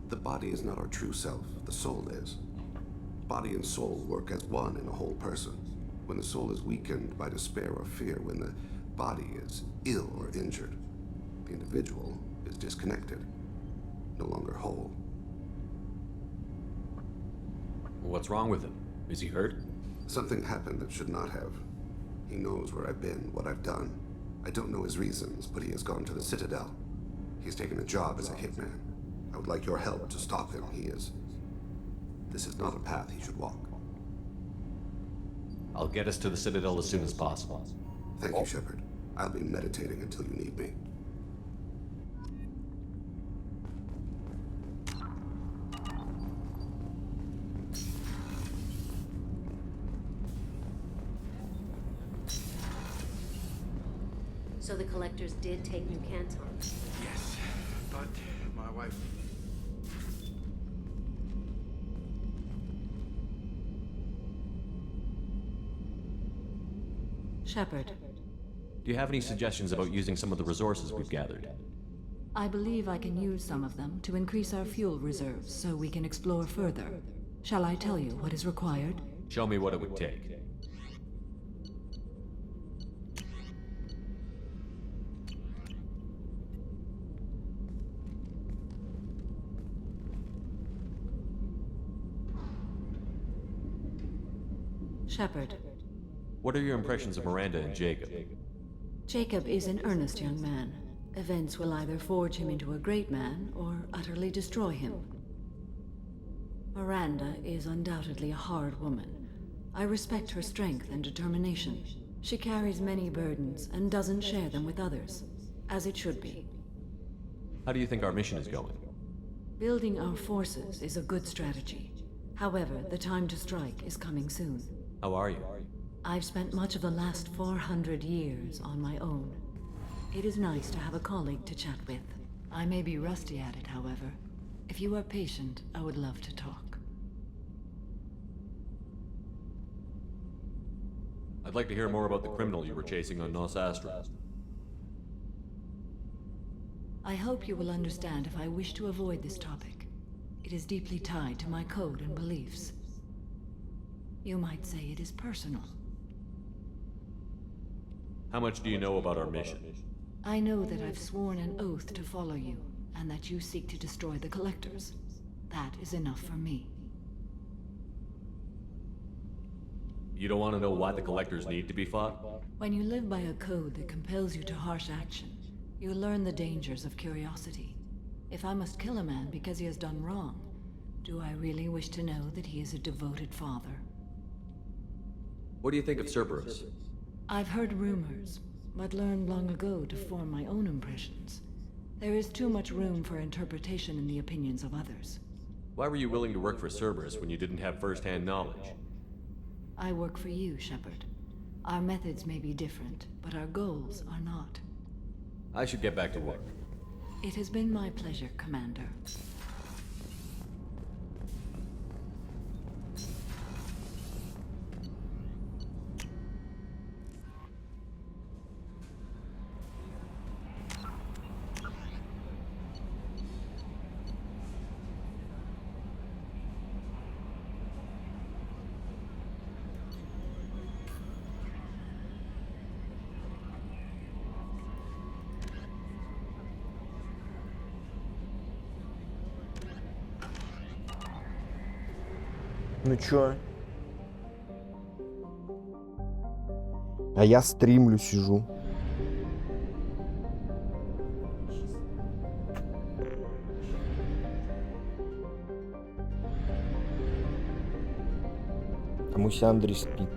S14: The body is not our true self, the soul is. Body and soul work as one in a whole person. When the soul is weakened by despair or fear, when the body is ill or injured, the individual is disconnected, no longer whole.
S7: What's wrong with him? Is he hurt?
S14: Something happened that should not have. He knows where I've been, what I've done. I don't know his reasons, but he has gone to the Citadel. He's taken a job as a hitman. I would like your help to stop him. This is not a path he should walk.
S7: I'll get us to the Citadel as soon as possible.
S14: Thank you, Shepard. I'll be meditating until you need me.
S19: So the collectors did take New Canton?
S13: Yes, but my wife...
S2: Shepard.
S7: Do you have any suggestions about using some of the resources we've gathered?
S2: I believe I can use some of them to increase our fuel reserves so we can explore further. Shall I tell you what is required?
S7: Show me what it would take.
S2: Shepard.
S7: What are your impressions of Miranda and Jacob?
S2: Jacob is an earnest young man. Events will either forge him into a great man or utterly destroy him. Miranda is undoubtedly a hard woman. I respect her strength and determination. She carries many burdens and doesn't share them with others, as it should be.
S7: How do you think our mission is going?
S2: Building our forces is a good strategy. However, the time to strike is coming soon.
S7: How are you?
S2: I've spent much of the last 400 years on my own. It is nice to have a colleague to chat with. I may be rusty at it, however. If you are patient, I would love to talk.
S7: I'd like to hear more about the criminal you were chasing on Nos Astra.
S2: I hope you will understand if I wish to avoid this topic. It is deeply tied to my code and beliefs. You might say it is personal.
S7: How much do you know about our mission?
S2: I know that I've sworn an oath to follow you, and that you seek to destroy the Collectors. That is enough for me.
S7: You don't want to know why the Collectors need to be fought?
S2: When you live by a code that compels you to harsh action, you learn the dangers of curiosity. If I must kill a man because he has done wrong, do I really wish to know that he is a devoted father?
S7: What do you think of Cerberus?
S2: I've heard rumors, but learned long ago to form my own impressions. There is too much room for interpretation in the opinions of others.
S7: Why were you willing to work for Cerberus when you didn't have first-hand knowledge?
S2: I work for you, Shepard. Our methods may be different, but our goals are not.
S7: I should get back to work.
S2: It has been my pleasure, Commander.
S1: Ну чё? А я стримлю, сижу. А Муся Андрей спит.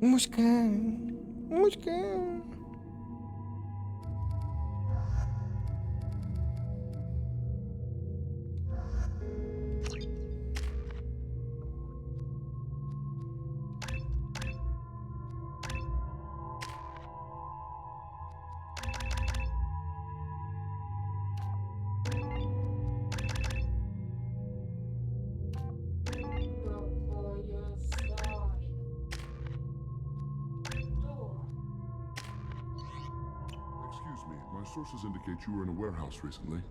S1: Муська, Муська.
S20: My sources indicate you were in a warehouse recently.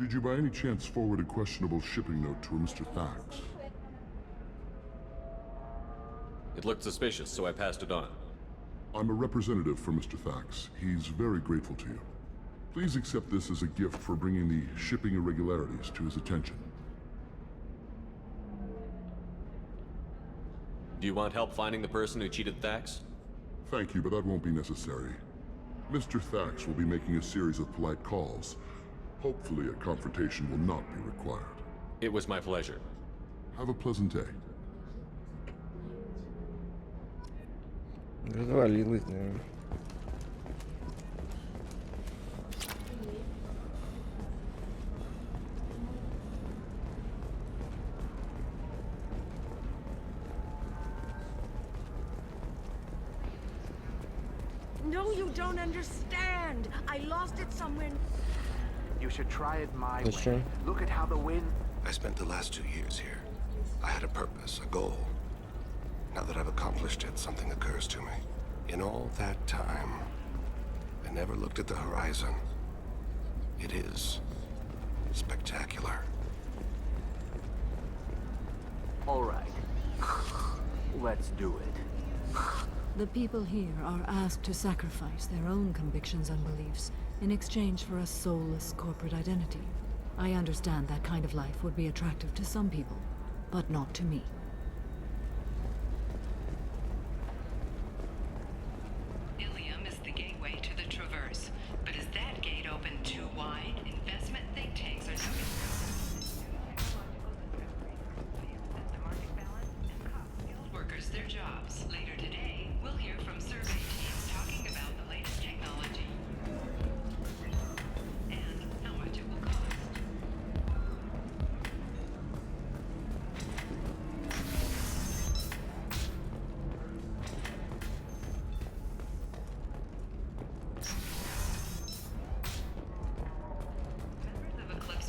S20: Did you by any chance forward a questionable shipping note to a Mr. Thax?
S7: It looked suspicious, so I passed it on.
S20: I'm a representative for Mr. Thax. He's very grateful to you. Please accept this as a gift for bringing the shipping irregularities to his attention.
S7: Do you want help finding the person who cheated Thax?
S20: Thank you, but that won't be necessary. Mr. Thax will be making a series of polite calls. Hopefully a confrontation will not be required.
S7: It was my pleasure.
S20: Have a pleasant day.
S1: Развалилось, наверное.
S21: No, you don't understand. I lost it somewhere.
S22: You should try it my
S1: That's
S22: way.
S1: true.
S22: Look at how the wind...
S14: I spent the last 2 years here. I had a purpose, a goal. Now that I've accomplished it, something occurs to me. In all that time, I never looked at the horizon. It is spectacular.
S15: All right. Let's do it.
S2: The people here are asked to sacrifice their own convictions and beliefs in exchange for a soulless corporate identity. I understand that kind of life would be attractive to some people, but not to me.
S4: Worldwide, investment think tanks are noting skilled workers their jobs. Later today, we'll hear from survey teams talking about the latest technology and how much it will cost.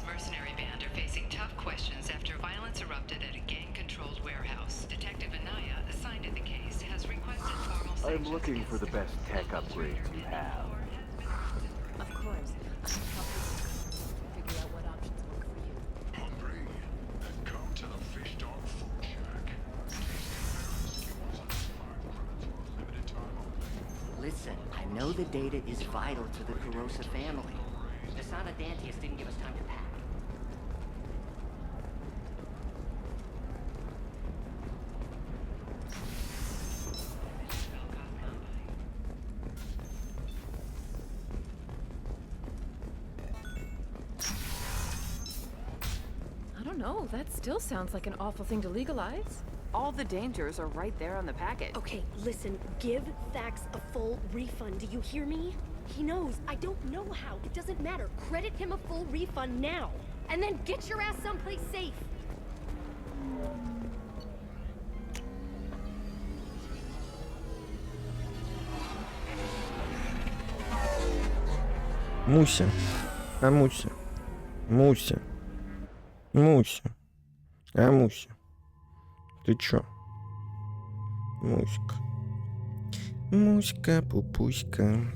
S4: Mercenary band are facing tough questions after violence erupted at a gang-controlled warehouse. Detective Anaya, assigned to the case, has requested formal sanctions.
S15: I'm looking for the best tech upgrades you have.
S17: Of course. I can help you figure out what options work for you.
S20: Hungry? Then come to the Fish Dog Food Shack. Tasty berries, skewers, and fried grilled for a limited time only.
S3: Listen, I know the data is vital to the Carosa family. Desana Dantius didn't give us time to pack.
S6: I don't know, that still sounds like an awful thing to legalize. All the dangers are right there on the package.
S21: Okay, listen, give Thax a full refund. Do you hear me? He knows. I don't know how. It doesn't matter. Credit him a full refund now. And then get your ass someplace safe.
S1: Муся. А Муся. Муся. Муся. А Муся. Ты чё? Муська. Муська, пупуська.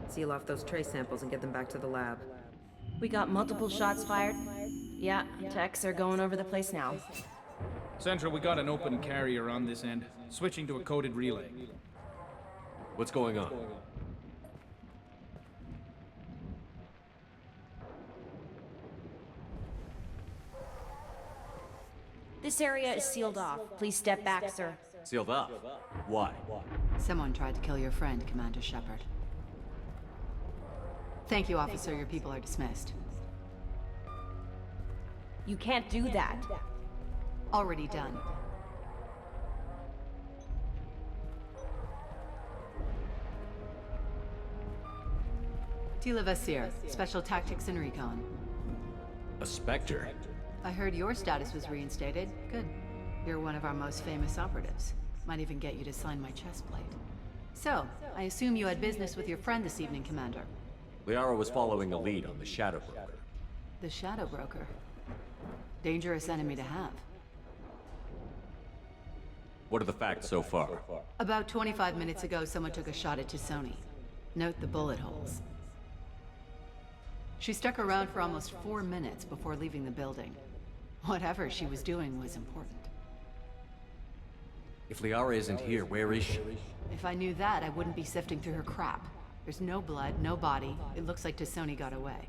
S18: Seal off those trace samples and get them back to the lab.
S17: We got multiple shots fired. Yeah, techs are going over the place now.
S5: Central, we got an open carrier on this end, switching to a coded relay.
S7: What's going on?
S17: This area is sealed off. Please step back, sir.
S7: Sealed up? Why?
S10: Someone tried to kill your friend, Commander Shepard. Thank you, officer. Your people are dismissed.
S17: You can't do that.
S10: Already done. Tila Vasir, Special Tactics and Recon.
S7: A Spectre?
S10: I heard your status was reinstated. Good. You're one of our most famous operatives. Might even get you to sign my chest plate. So, I assume you had business with your friend this evening, Commander.
S7: Liara was following a lead on the Shadow Broker.
S10: The Shadow Broker. Dangerous enemy to have.
S7: What are the facts so far?
S10: About 25 minutes ago, someone took a shot at Tisoni. Note the bullet holes. She stuck around for almost 4 minutes before leaving the building. Whatever she was doing was important.
S7: If Liara isn't here, where is she?
S10: If I knew that, I wouldn't be sifting through her crap. There's no blood, no body. It looks like Tisoni got away.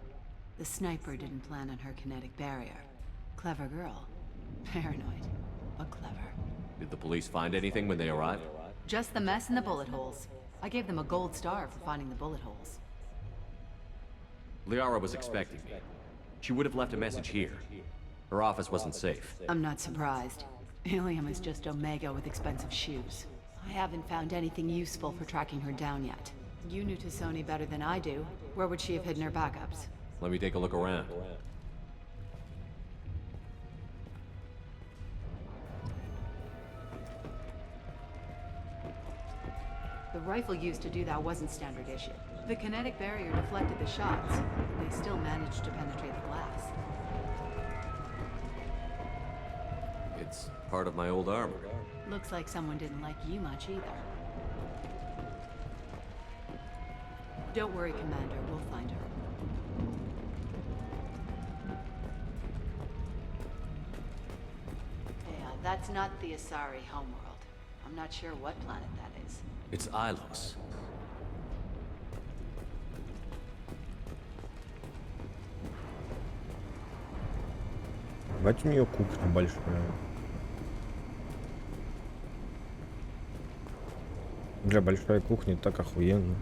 S10: The sniper didn't plan on her kinetic barrier. Clever girl. Paranoid, but clever.
S7: Did the police find anything when they arrived?
S10: Just the mess and the bullet holes. I gave them a gold star for finding the bullet holes.
S7: Liara was expecting me. She would have left a message here. Her office wasn't safe.
S10: I'm not surprised. Ilium is just Omega with expensive shoes. I haven't found anything useful for tracking her down yet. You knew Tisoni better than I do. Where would she have hidden her backups?
S7: Let me take a look around.
S10: The rifle used to do that wasn't standard issue. The kinetic barrier deflected the shots. They still managed to penetrate the glass.
S7: It's part of my old armor.
S10: Looks like someone didn't like you much either. Don't worry, Commander. We'll find her. Yeah, that's not the Asari homeworld. I'm not sure what planet that is.
S7: It's Ilos.
S1: Бать, у нее кухня большая. Для большой кухни так охуенно.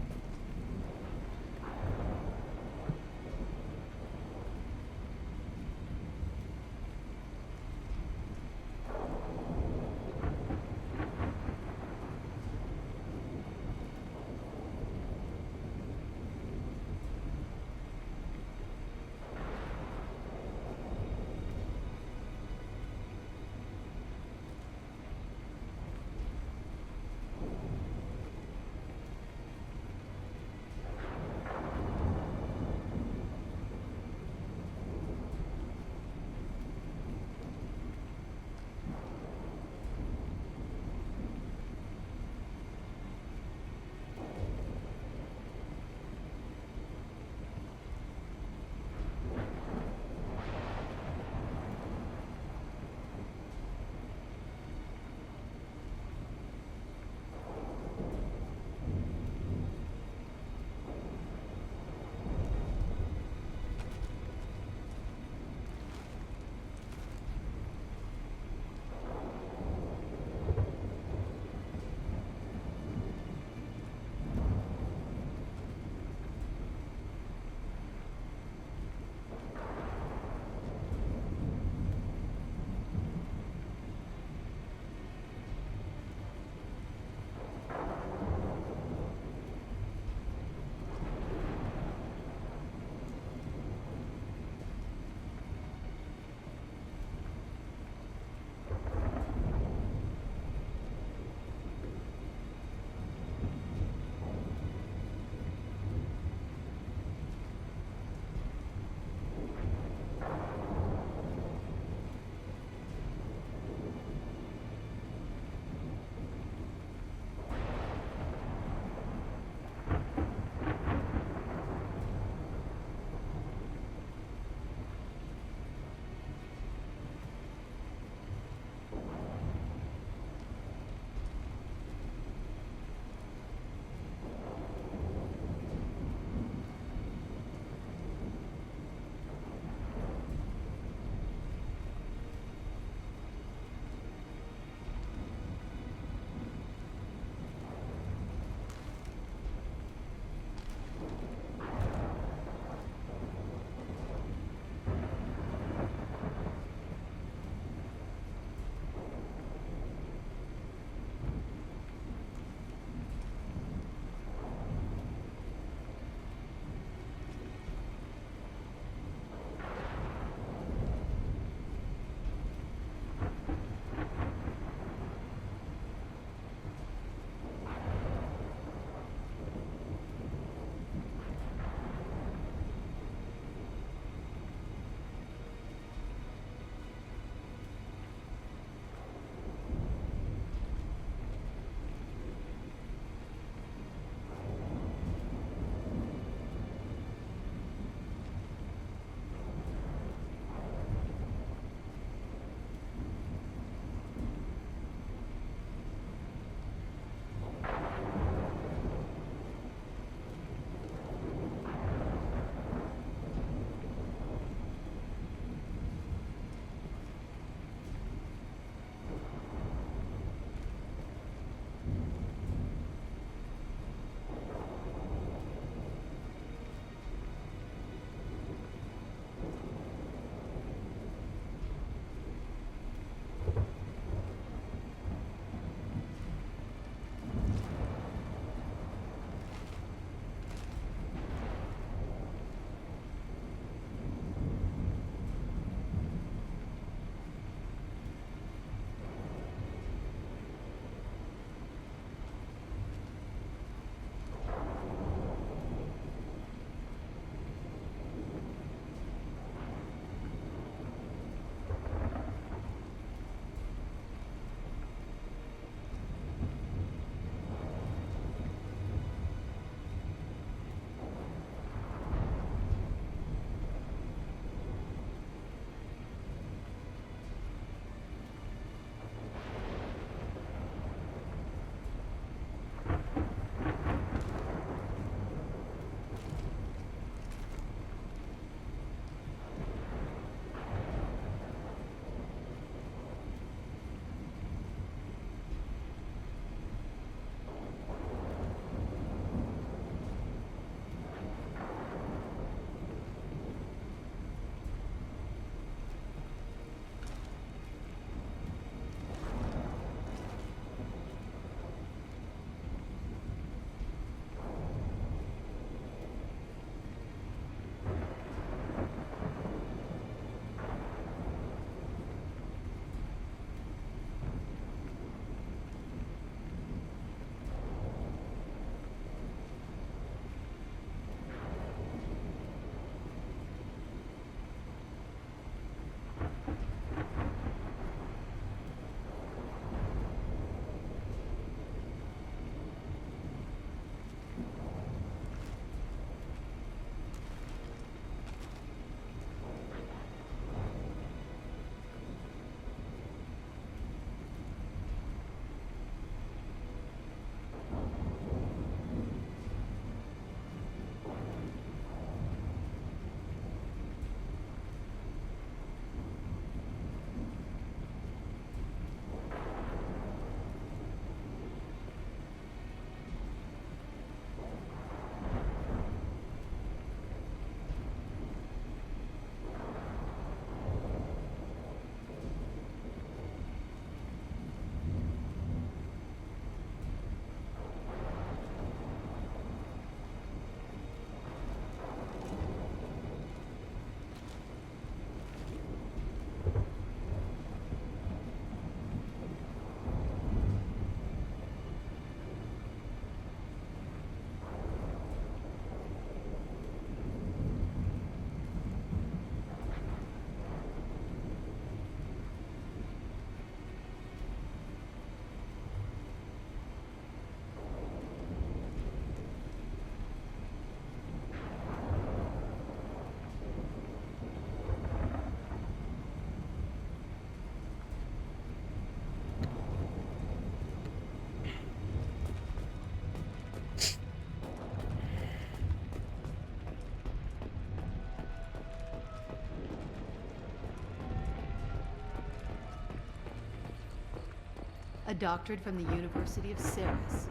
S10: A doctorate from the University of Ceres,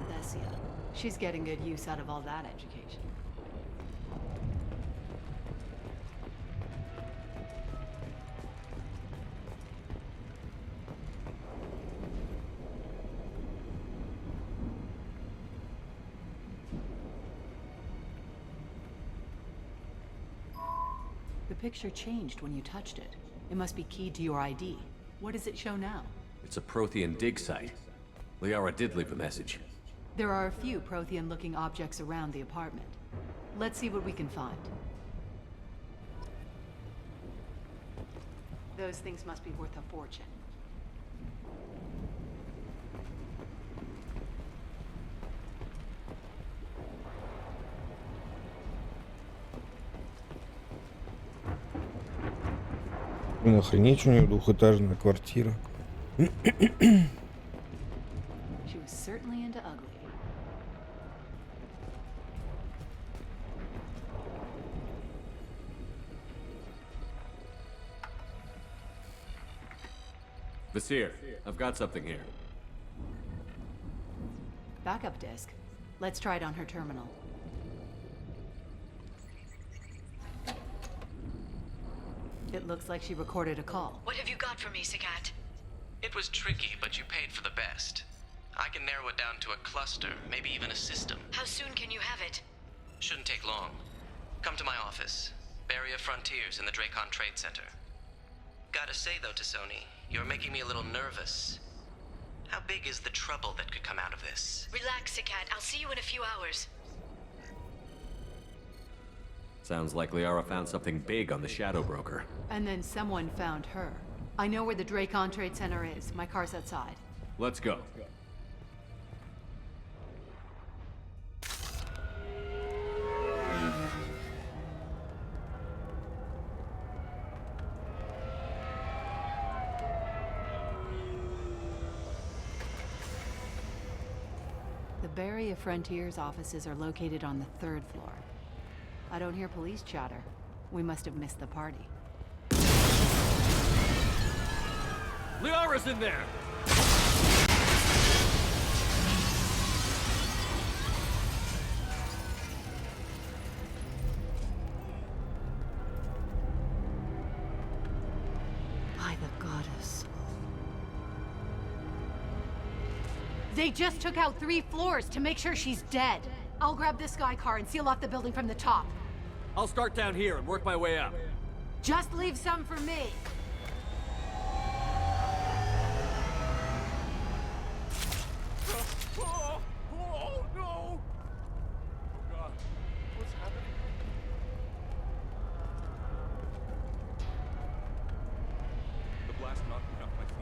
S10: Alessia. She's getting good use out of all that education. The picture changed when you touched it. It must be keyed to your ID. What does it show now?
S7: It's a Prothean dig site. Liara did leave a message.
S10: There are a few Prothean-looking objects around the apartment. Let's see what we can find. Those things must be worth a fortune.
S1: Ну, охренеть, у нее двухэтажная квартира.
S10: She was certainly into ugly.
S7: Vasir, I've got something here.
S10: Backup disk. Let's try it on her terminal. It looks like she recorded a call.
S9: What have you got for me, Sagat?
S11: It was tricky, but you paid for the best. I can narrow it down to a cluster, maybe even a system.
S9: How soon can you have it?
S11: Shouldn't take long. Come to my office. Barrier Frontiers in the Dracon Trade Center. Gotta say though to Sony, you're making me a little nervous. How big is the trouble that could come out of this?
S9: Relax, Sagat. I'll see you in a few hours.
S7: Sounds like Liara found something big on the Shadow Broker.
S10: And then someone found her. I know where the Dracon Trade Center is. My car's outside.
S7: Let's go.
S10: The Barrier Frontiers offices are located on the 3rd floor. I don't hear police chatter. We must have missed the party.
S7: Liara's in there!
S10: By the goddess. They just took out 3 floors to make sure she's dead. I'll grab this sky car and seal off the building from the top.
S23: I'll start down here and work my way up.
S10: Just leave some for me.
S23: Oh no! Oh God, what's happening? The blast knocked me off my feet.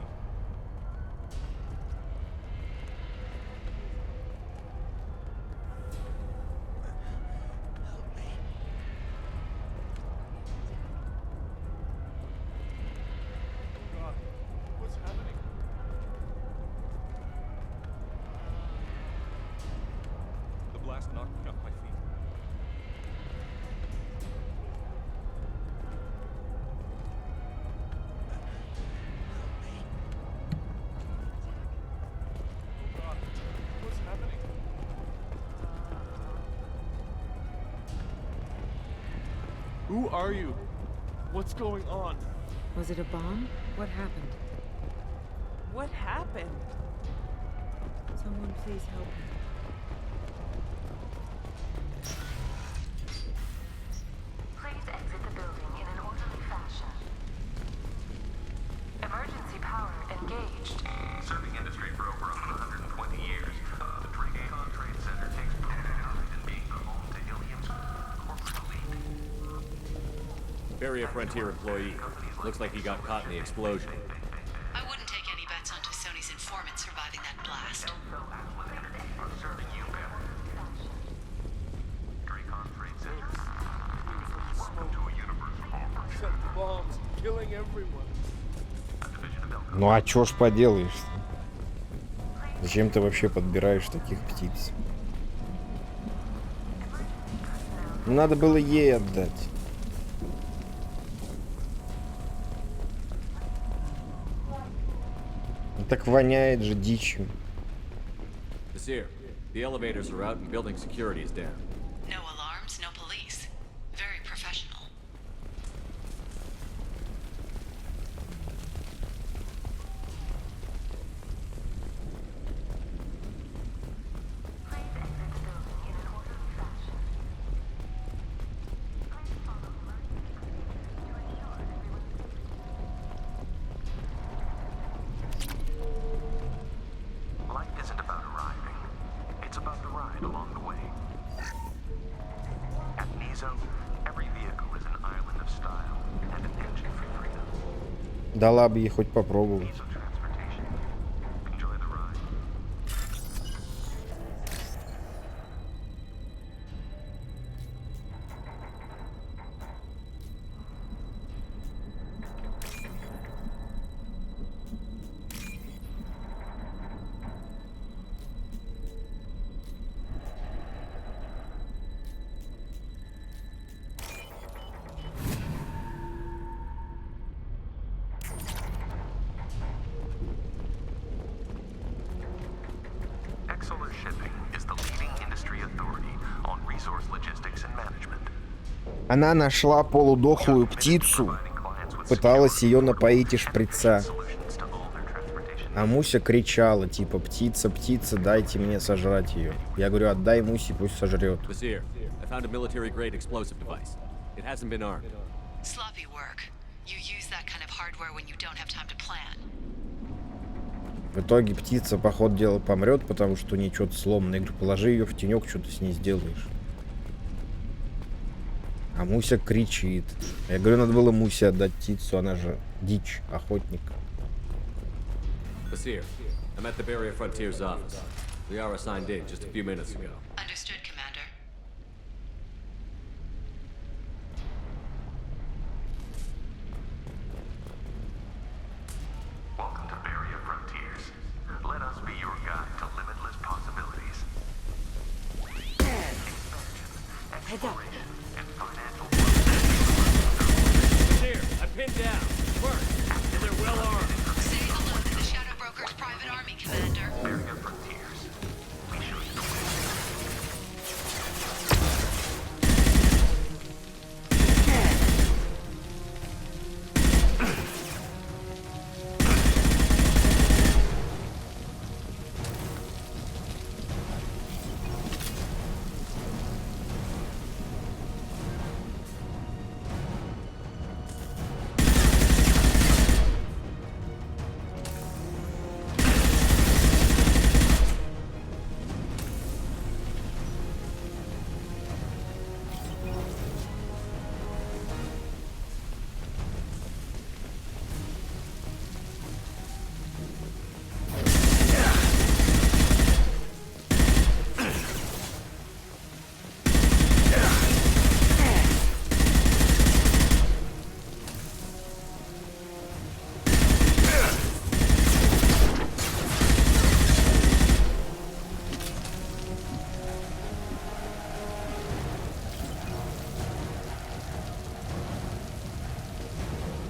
S23: Knocked me off my feet. Oh God, what's happening? Who are you? What's going on?
S2: Was it a bomb? What happened?
S24: What happened?
S2: Someone please help me.
S4: Please exit the building in an orderly fashion. Emergency power engaged.
S25: Serving industry for over 120 years, the Dracon Trade Center takes pride in being the home to Ilium's corporate elite.
S7: Barrier Frontier employee. Looks like he got caught in the explosion.
S9: I wouldn't take any bets onto Sony's informant surviving that blast.
S25: Serving you, Dracon Trade Center. Welcome to a universe of horror.
S23: Set the bombs, killing everyone.
S1: Ну а чё ж поделаешь-то? Зачем ты вообще подбираешь таких птиц? Надо было ей отдать. Так воняет же дичью.
S7: Vizier, the elevators are out and building security is down.
S9: No alarms, no police. Very professional.
S25: Life isn't about arriving. It's about the ride along the way. At Nizo, every vehicle is an island of style and an engine for freedom.
S1: Дала бы ей хоть попробовать.
S25: Enjoy the ride. Exolar Shipping is the leading industry authority on resource logistics and management.
S1: Она нашла полудохлую птицу, пыталась ее напоить из шприца. А Муся кричала, типа, птица, птица, дайте мне сожрать ее. Я говорю, отдай Мусе, пусть сожрет.
S7: Vizier, I found a military-grade explosive device. It hasn't been armed.
S9: Sloppy work. You use that kind of hardware when you don't have time to plan.
S1: В итоге птица, по ходу дела, помрет, потому что у нее что-то сломано. Я говорю, положи ее в тенек, что ты с ней сделаешь. А Муся кричит. Я говорю, надо было Мусе отдать птицу, она же дичь, охотник.
S7: Vizier, I'm at the Barrier Frontiers office. We are assigned in just a few minutes ago.
S9: Understood, Commander.
S25: Welcome to Barrier Frontiers. Let us be your guide to limitless possibilities. Exploration and financial.
S7: Vizier, I pinned down. Work. And they're well armed.
S9: Say hello to the Shadow Broker's private army, Commander.
S25: Barrier Frontiers. We show you the way.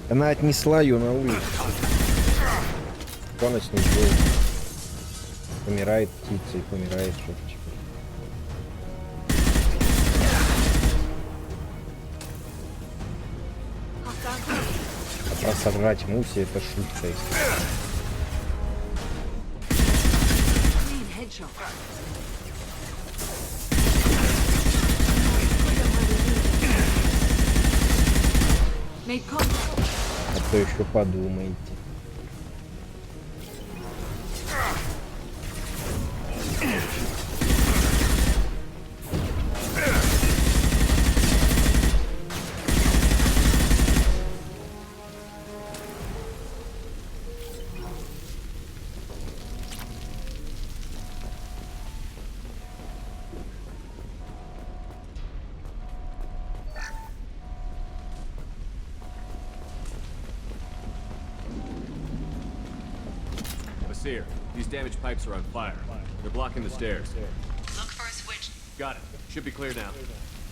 S1: Она отнесла ее на улицу. Что она с ней делает? Помирает птица и помирает что-то теперь. А про сожрать Муси это шутка. А то еще подумайте.
S7: Vizier, these damaged pipes are on fire. They're blocking the stairs.
S9: Look for a switch.
S7: Got it. Should be clear now.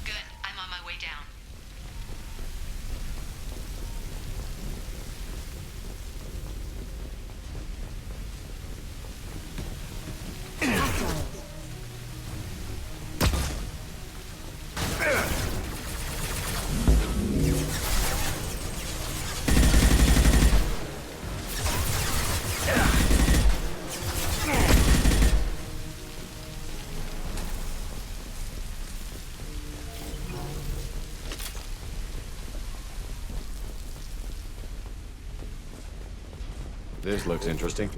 S9: Good. I'm on my way down.
S7: This looks interesting.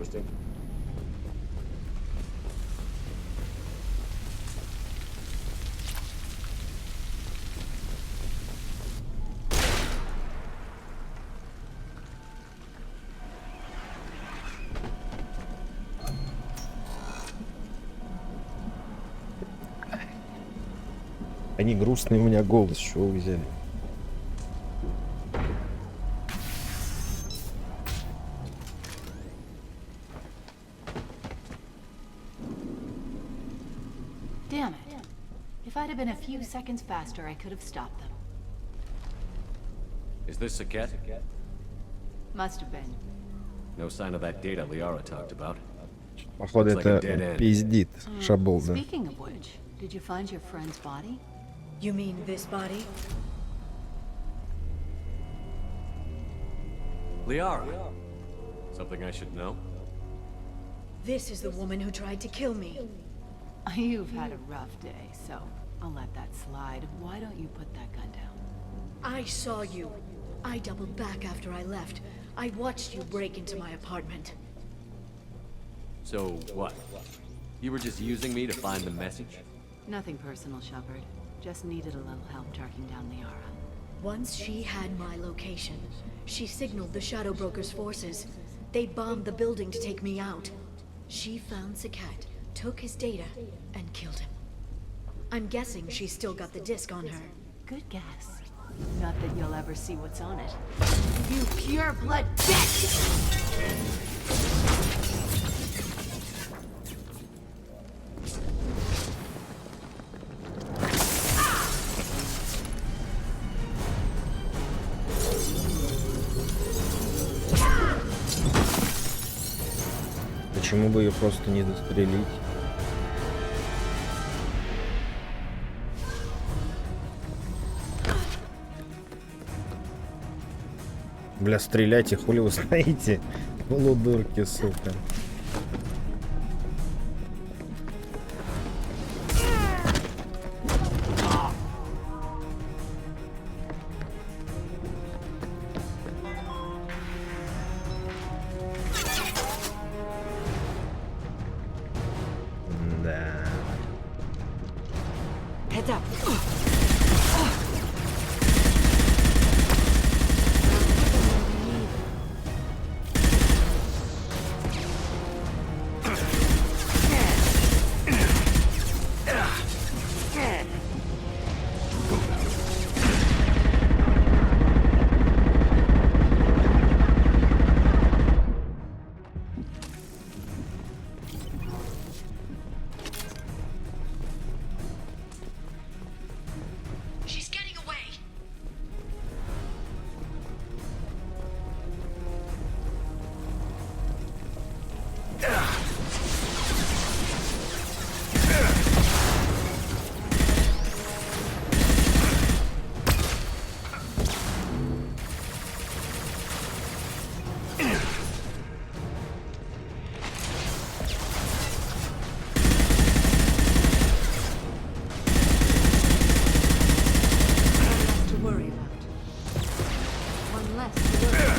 S1: Они грустные, у меня голос, чего вы взяли?
S10: Damn it. If I'd have been a few seconds faster, I could have stopped them.
S7: Is this Saket?
S10: Must have been.
S7: No sign of that data Liara talked about.
S1: Походу,
S7: Looks like a
S1: это
S7: dead end.
S1: пиздит Шабол, да?
S10: Speaking of which, did you find your friend's body?
S2: You mean this body?
S7: Liara. Something I should know?
S2: This is the woman who tried to kill me.
S10: You've had a rough day, so I'll let that slide. Why don't you put that gun down?
S2: I saw you. I doubled back after I left. I watched you break into my apartment.
S7: So what? You were just using me to find the message?
S10: Nothing personal, Shepard. Just needed a little help tracking down Liara.
S2: Once she had my location, she signaled the Shadow Broker's forces. They bombed the building to take me out. She found Saket, took his data, and killed him. I'm guessing she's still got the disc on her.
S10: Good guess. Not that you'll ever see what's on it. You pure blood bitch!
S1: Почему бы ее просто не застрелить? Бля, стреляйте, хули вы стоите? Полудурки, сука.
S2: Heads up.
S21: She's getting away.
S2: To worry about. One less to worry about.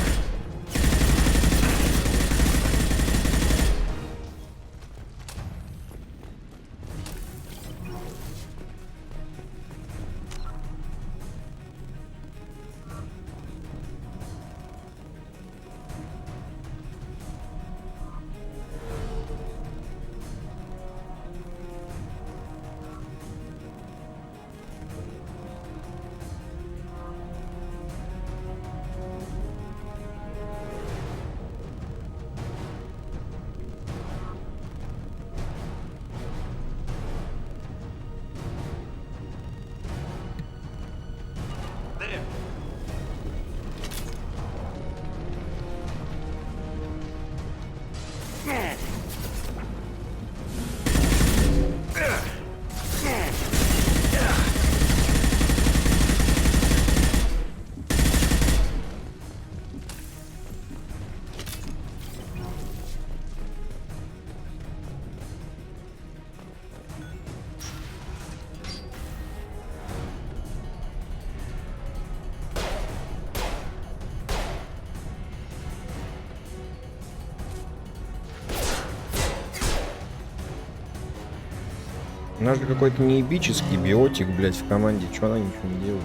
S1: У нас же какой-то неебический биотик, блядь, в команде. Чё она ничего не делает?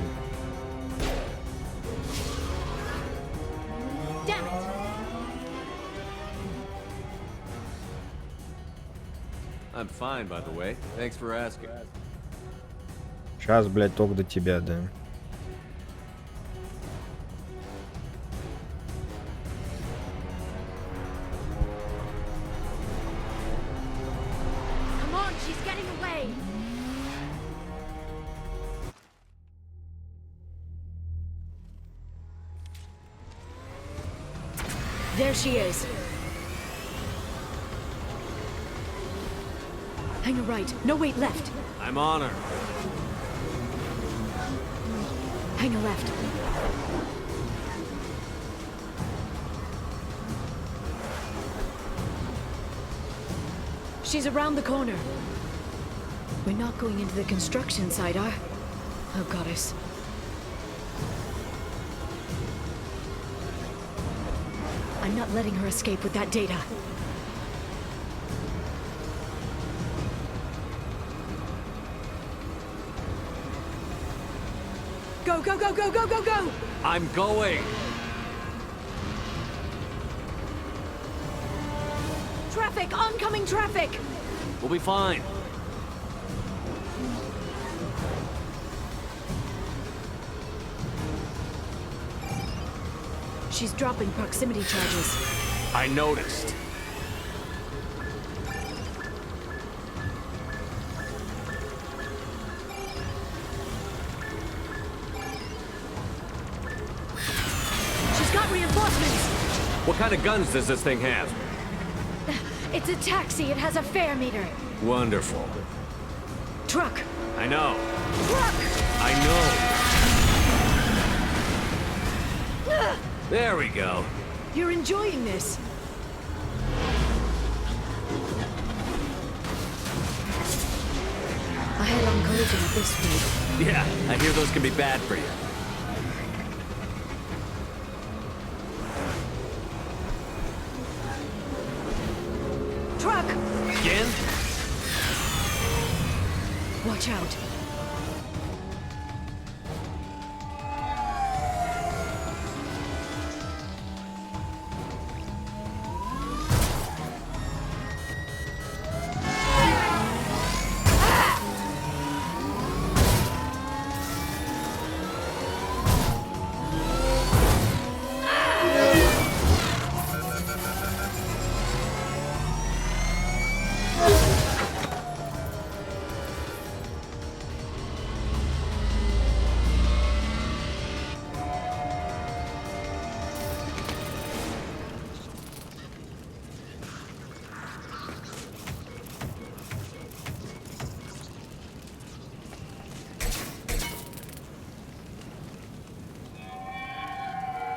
S7: I'm fine, by the way. Thanks for asking.
S1: Сейчас, блядь, только до тебя, да.
S21: Come on, she's getting away. There she is. Hang a right. No, wait, left.
S15: I'm on her.
S21: Hang a left. She's around the corner. We're not going into the construction site, are? Oh, goddess. I'm not letting her escape with that data. Go, go, go, go, go, go, go!
S15: I'm going.
S21: Traffic! Oncoming traffic!
S15: We'll be fine.
S21: She's dropping proximity charges.
S15: I noticed.
S21: She's got reinforcements!
S15: What kind of guns does this thing have?
S21: It's a taxi. It has a fare meter.
S15: Wonderful.
S21: Truck!
S15: I know.
S21: Truck!
S15: I know. There we go.
S21: You're enjoying this. A head-on collision at this speed.
S15: Yeah, I hear those can be bad for you.
S21: Truck!
S15: Again?
S21: Watch out.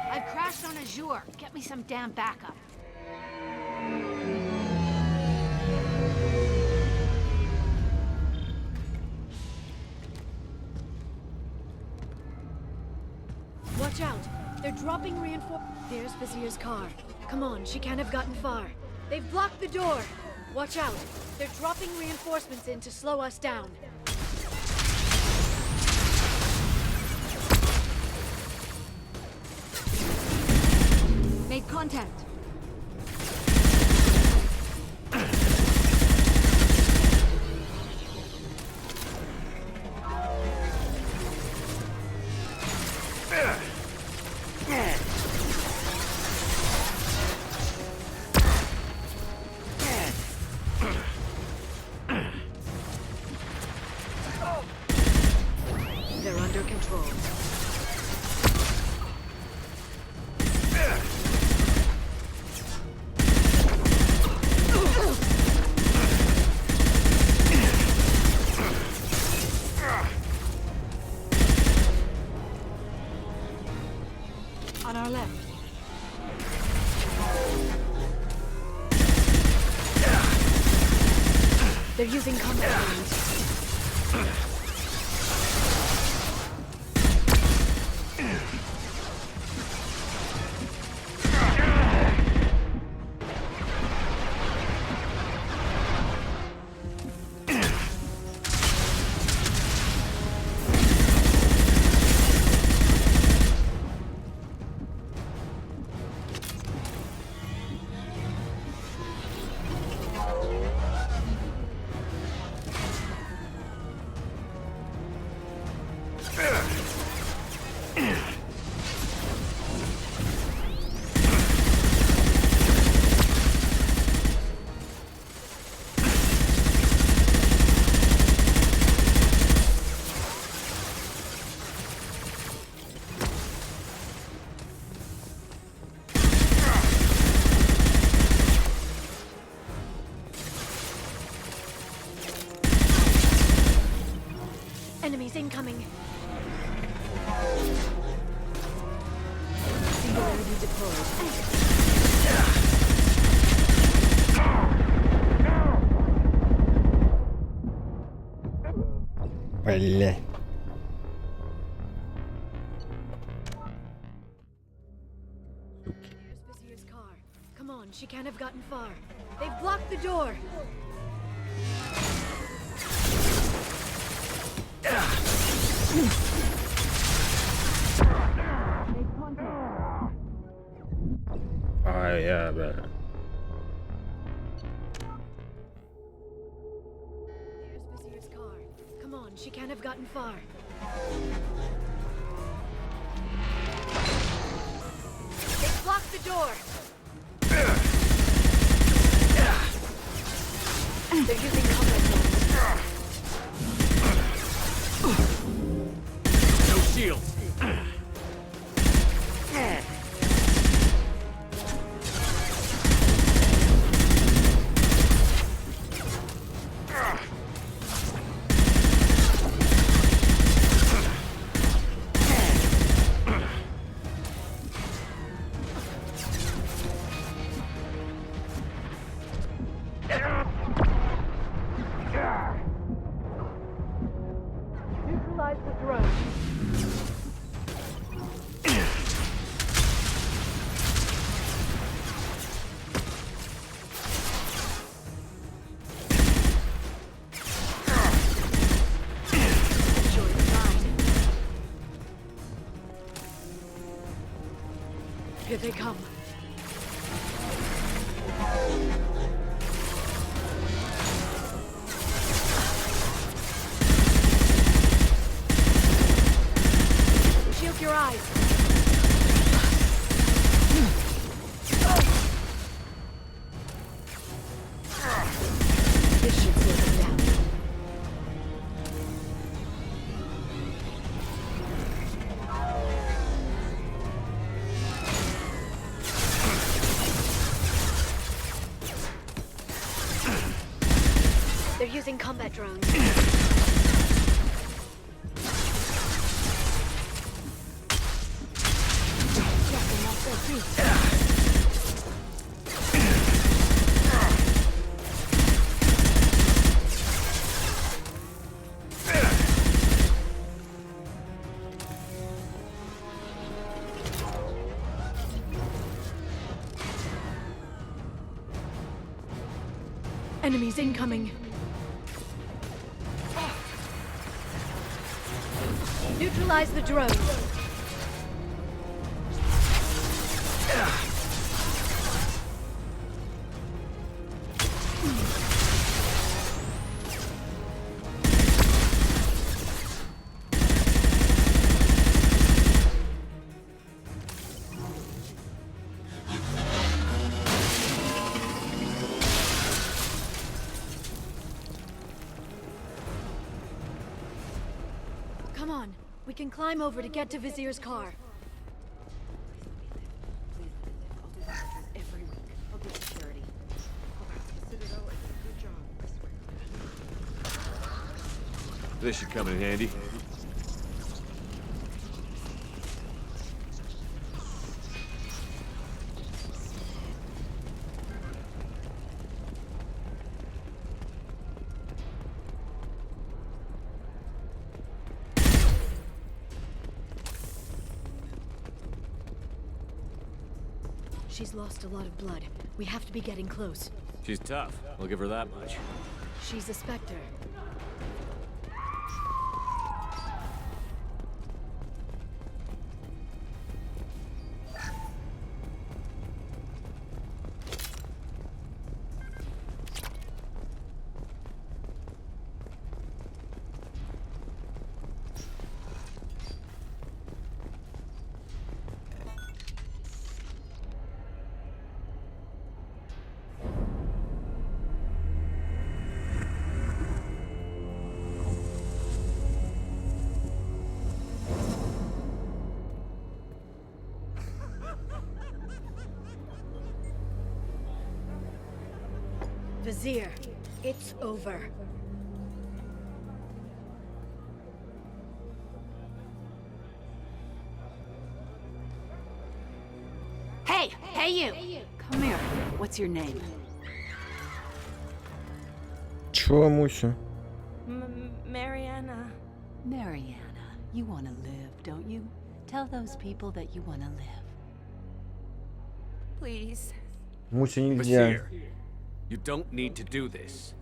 S21: I've crashed on Azure. Get me some damn backup. Watch out. They're dropping reinforcements. There's Vizier's car. Come on, she can't have gotten far. They've blocked the door. Watch out. They're dropping reinforcements in to slow us down. Made contact. They're under control. On our left. They're using combat lines. incoming.
S2: Singularity deployed.
S1: Бля.
S21: There's Vizier's car. Come on, she can't have gotten far. They've blocked the door.
S1: Ah, yeah, but...
S21: There's Vizier's car. Come on, she can't have gotten far. They've blocked the door. They're using combat drones.
S15: No shield.
S21: Neutralize the drone. Enjoy the ride. Here they come. Shield your eyes. This should slow them down. They're using combat drones. Enemies incoming. Neutralize the drone. Come on, we can climb over to get to Vizier's car.
S17: Every week, I'll do security. Citadel is a good job, I swear.
S15: This should come in handy.
S21: She's lost a lot of blood. We have to be getting close.
S15: She's tough. I'll give her that much.
S21: She's a Spectre. Vizier, it's over.
S10: Hey, you! Come here. What's your name?
S1: Чё, Муся?
S4: Mariana.
S10: Mariana, you want to live, don't you? Tell those people that you want to live.
S4: Please.
S1: Муся, нельзя.
S15: You don't need to do this.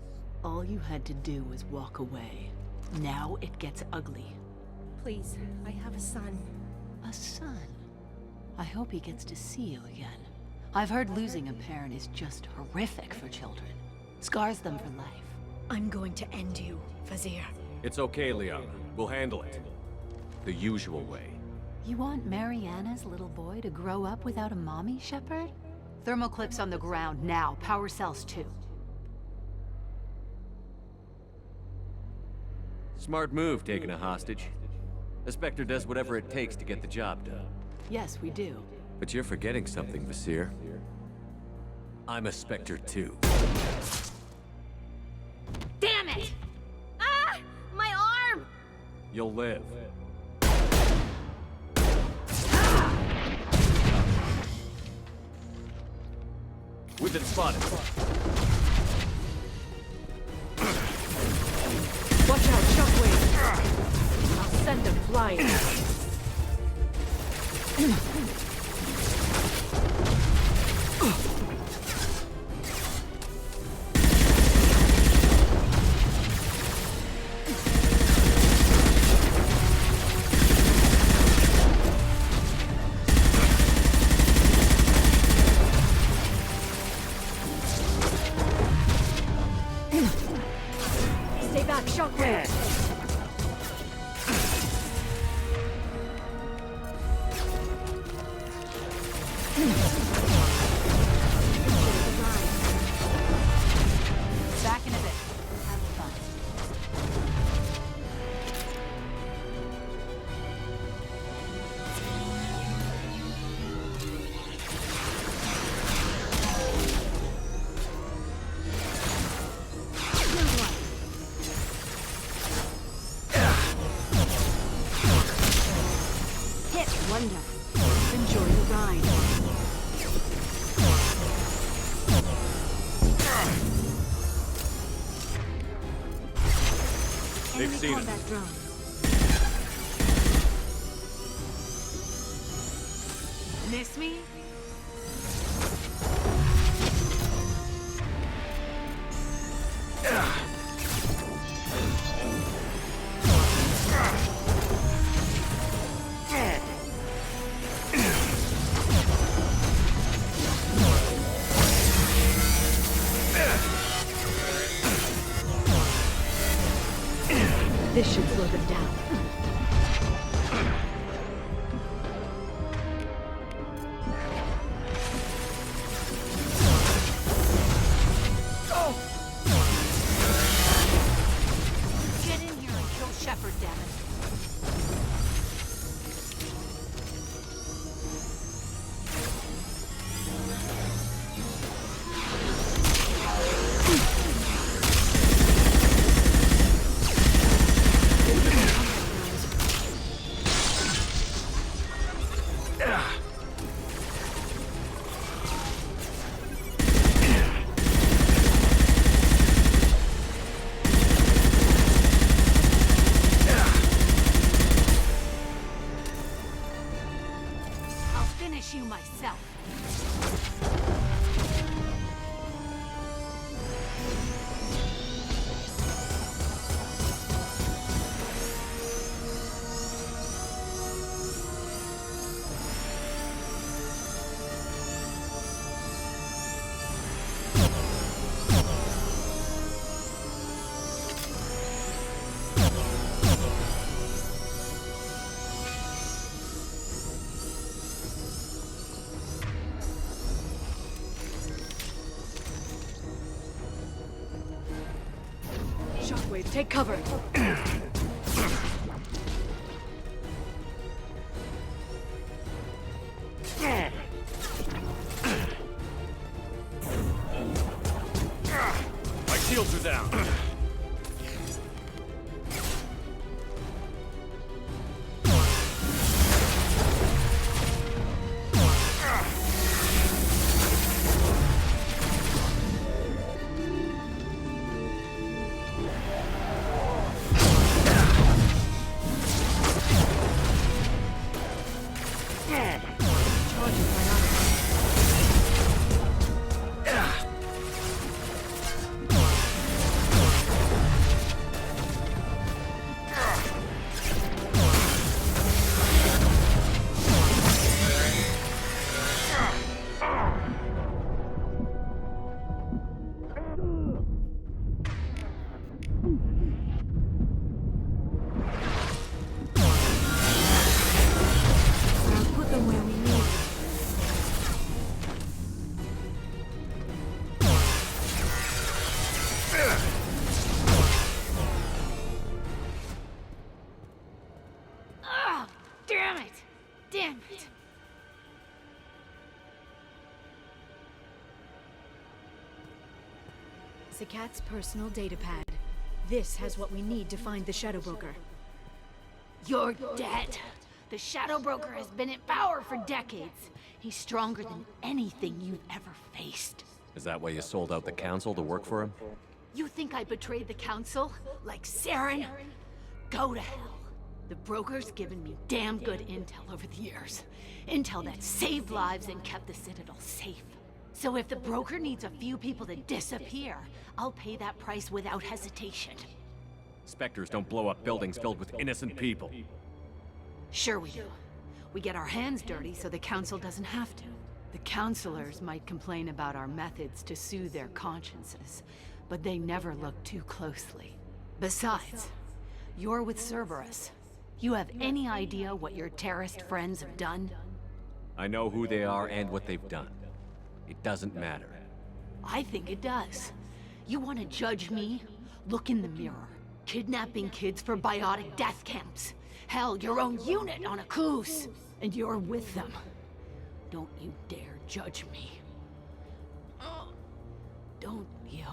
S10: All you had to do was walk away. Now it gets ugly.
S4: Please, I have a son.
S10: A son? I hope he gets to see you again. I've heard losing a parent is just horrific for children. Scars them for life.
S21: I'm going to end you, Vizier.
S15: It's okay, Liana. We'll handle it. The usual way.
S10: You want Mariana's little boy to grow up without a mommy, Shepard? Thermal clips on the ground now. Power cells too.
S15: Smart move, taking a hostage. The Spectre does whatever it takes to get the job done.
S10: Yes, we do.
S15: But you're forgetting something, Vizier. I'm a Spectre too.
S21: Damn it! Ah! My arm!
S15: You'll live. We've been spotted.
S21: Watch out, shockwave! I'll send them flying. Stay back, shockwave!
S10: Back in a bit. Have fun.
S21: Hit wonder. Enjoy the ride.
S15: They've
S21: Enemy
S15: seen it.
S21: combat drone.
S10: Miss me?
S21: This should slow them down.
S10: Get in here and kill Shepard, damn it. I'll finish you myself.
S21: Shockwave, take cover.
S15: My shields are down.
S21: Sakat's personal data pad. This has what we need to find the Shadow Broker.
S10: You're dead. The Shadow Broker has been in power for decades. He's stronger than anything you've ever faced.
S7: Is that why you sold out the council to work for him?
S10: You think I betrayed the council? Like Saren? Go to hell. The broker's given me damn good intel over the years. Intel that saved lives and kept the Citadel safe. So if the broker needs a few people to disappear, I'll pay that price without hesitation.
S7: Spectres don't blow up buildings filled with innocent people.
S10: Sure we do. We get our hands dirty so the council doesn't have to. The councilors might complain about our methods to soothe their consciences, but they never look too closely. Besides, you're with Cerberus. You have any idea what your terrorist friends have done?
S7: I know who they are and what they've done. It doesn't matter.
S10: I think it does. You want to judge me? Look in the mirror. Kidnapping kids for biotic death camps. Hell, your own unit on a cruise. And you're with them. Don't you dare judge me. Don't you?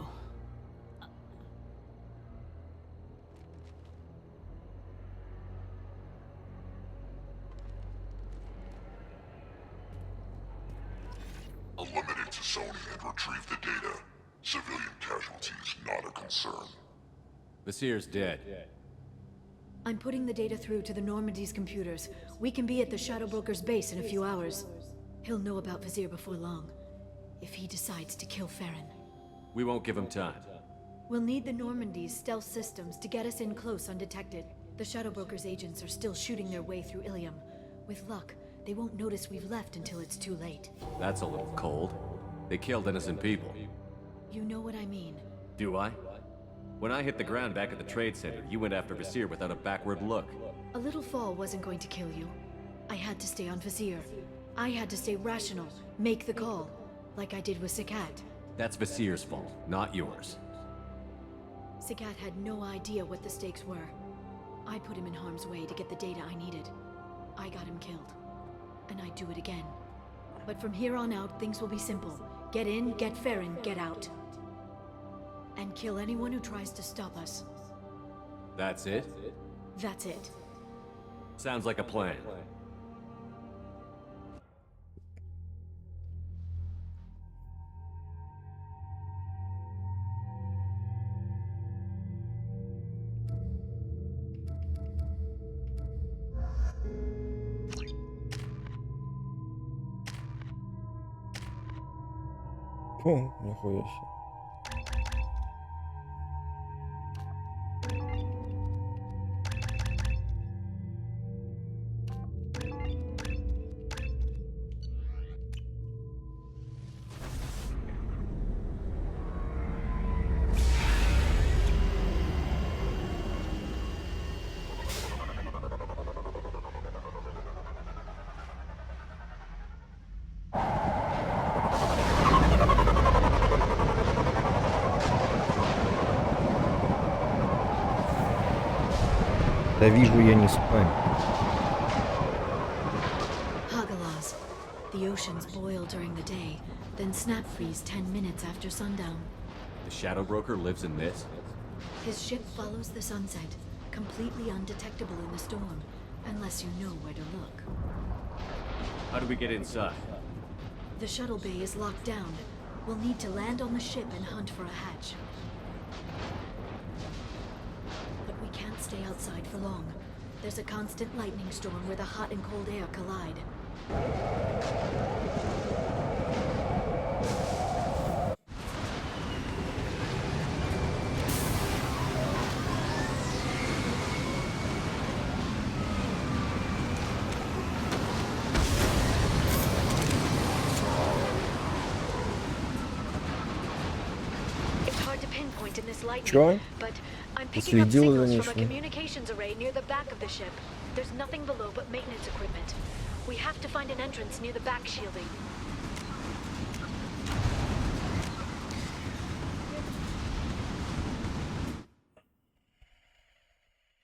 S20: Eliminate Sony and retrieve the data. Civilian casualties not a concern.
S7: Vasir's dead.
S21: I'm putting the data through to the Normandy's computers. We can be at the Shadow Broker's base in a few hours. He'll know about Vasir before long, if he decides to kill Farron.
S7: We won't give him time.
S21: We'll need the Normandy's stealth systems to get us in close undetected. The Shadow Broker's agents are still shooting their way through Ilium. With luck, they won't notice we've left until it's too late.
S7: That's a little cold. They killed innocent people.
S21: You know what I mean.
S7: Do I? When I hit the ground back at the trade center, you went after Vasir without a backward look.
S21: A little fall wasn't going to kill you. I had to stay on Vasir. I had to stay rational, make the call, like I did with Sakat.
S7: That's Vasir's fault, not yours.
S21: Sakat had no idea what the stakes were. I put him in harm's way to get the data I needed. I got him killed. And I'd do it again. But from here on out, things will be simple. Get in, get Farron, get out. And kill anyone who tries to stop us.
S7: That's it?
S21: That's it.
S7: Sounds like a plan.
S1: О, нихуя себе. Да вижу, я не спам.
S21: Hagalaz. The oceans boil during the day, then snap freeze 10 minutes after sundown.
S7: The Shadow Broker lives in this?
S21: His ship follows the sunset, completely undetectable in the storm, unless you know where to look.
S7: How do we get inside?
S21: The shuttle bay is locked down. We'll need to land on the ship and hunt for a hatch. But we can't stay outside for long. There's a constant lightning storm where the hot and cold air collide. In this lightning, but I'm picking up signals from a communications array near the back of the ship. There's nothing below but maintenance equipment. We have to find an entrance near the back shielding.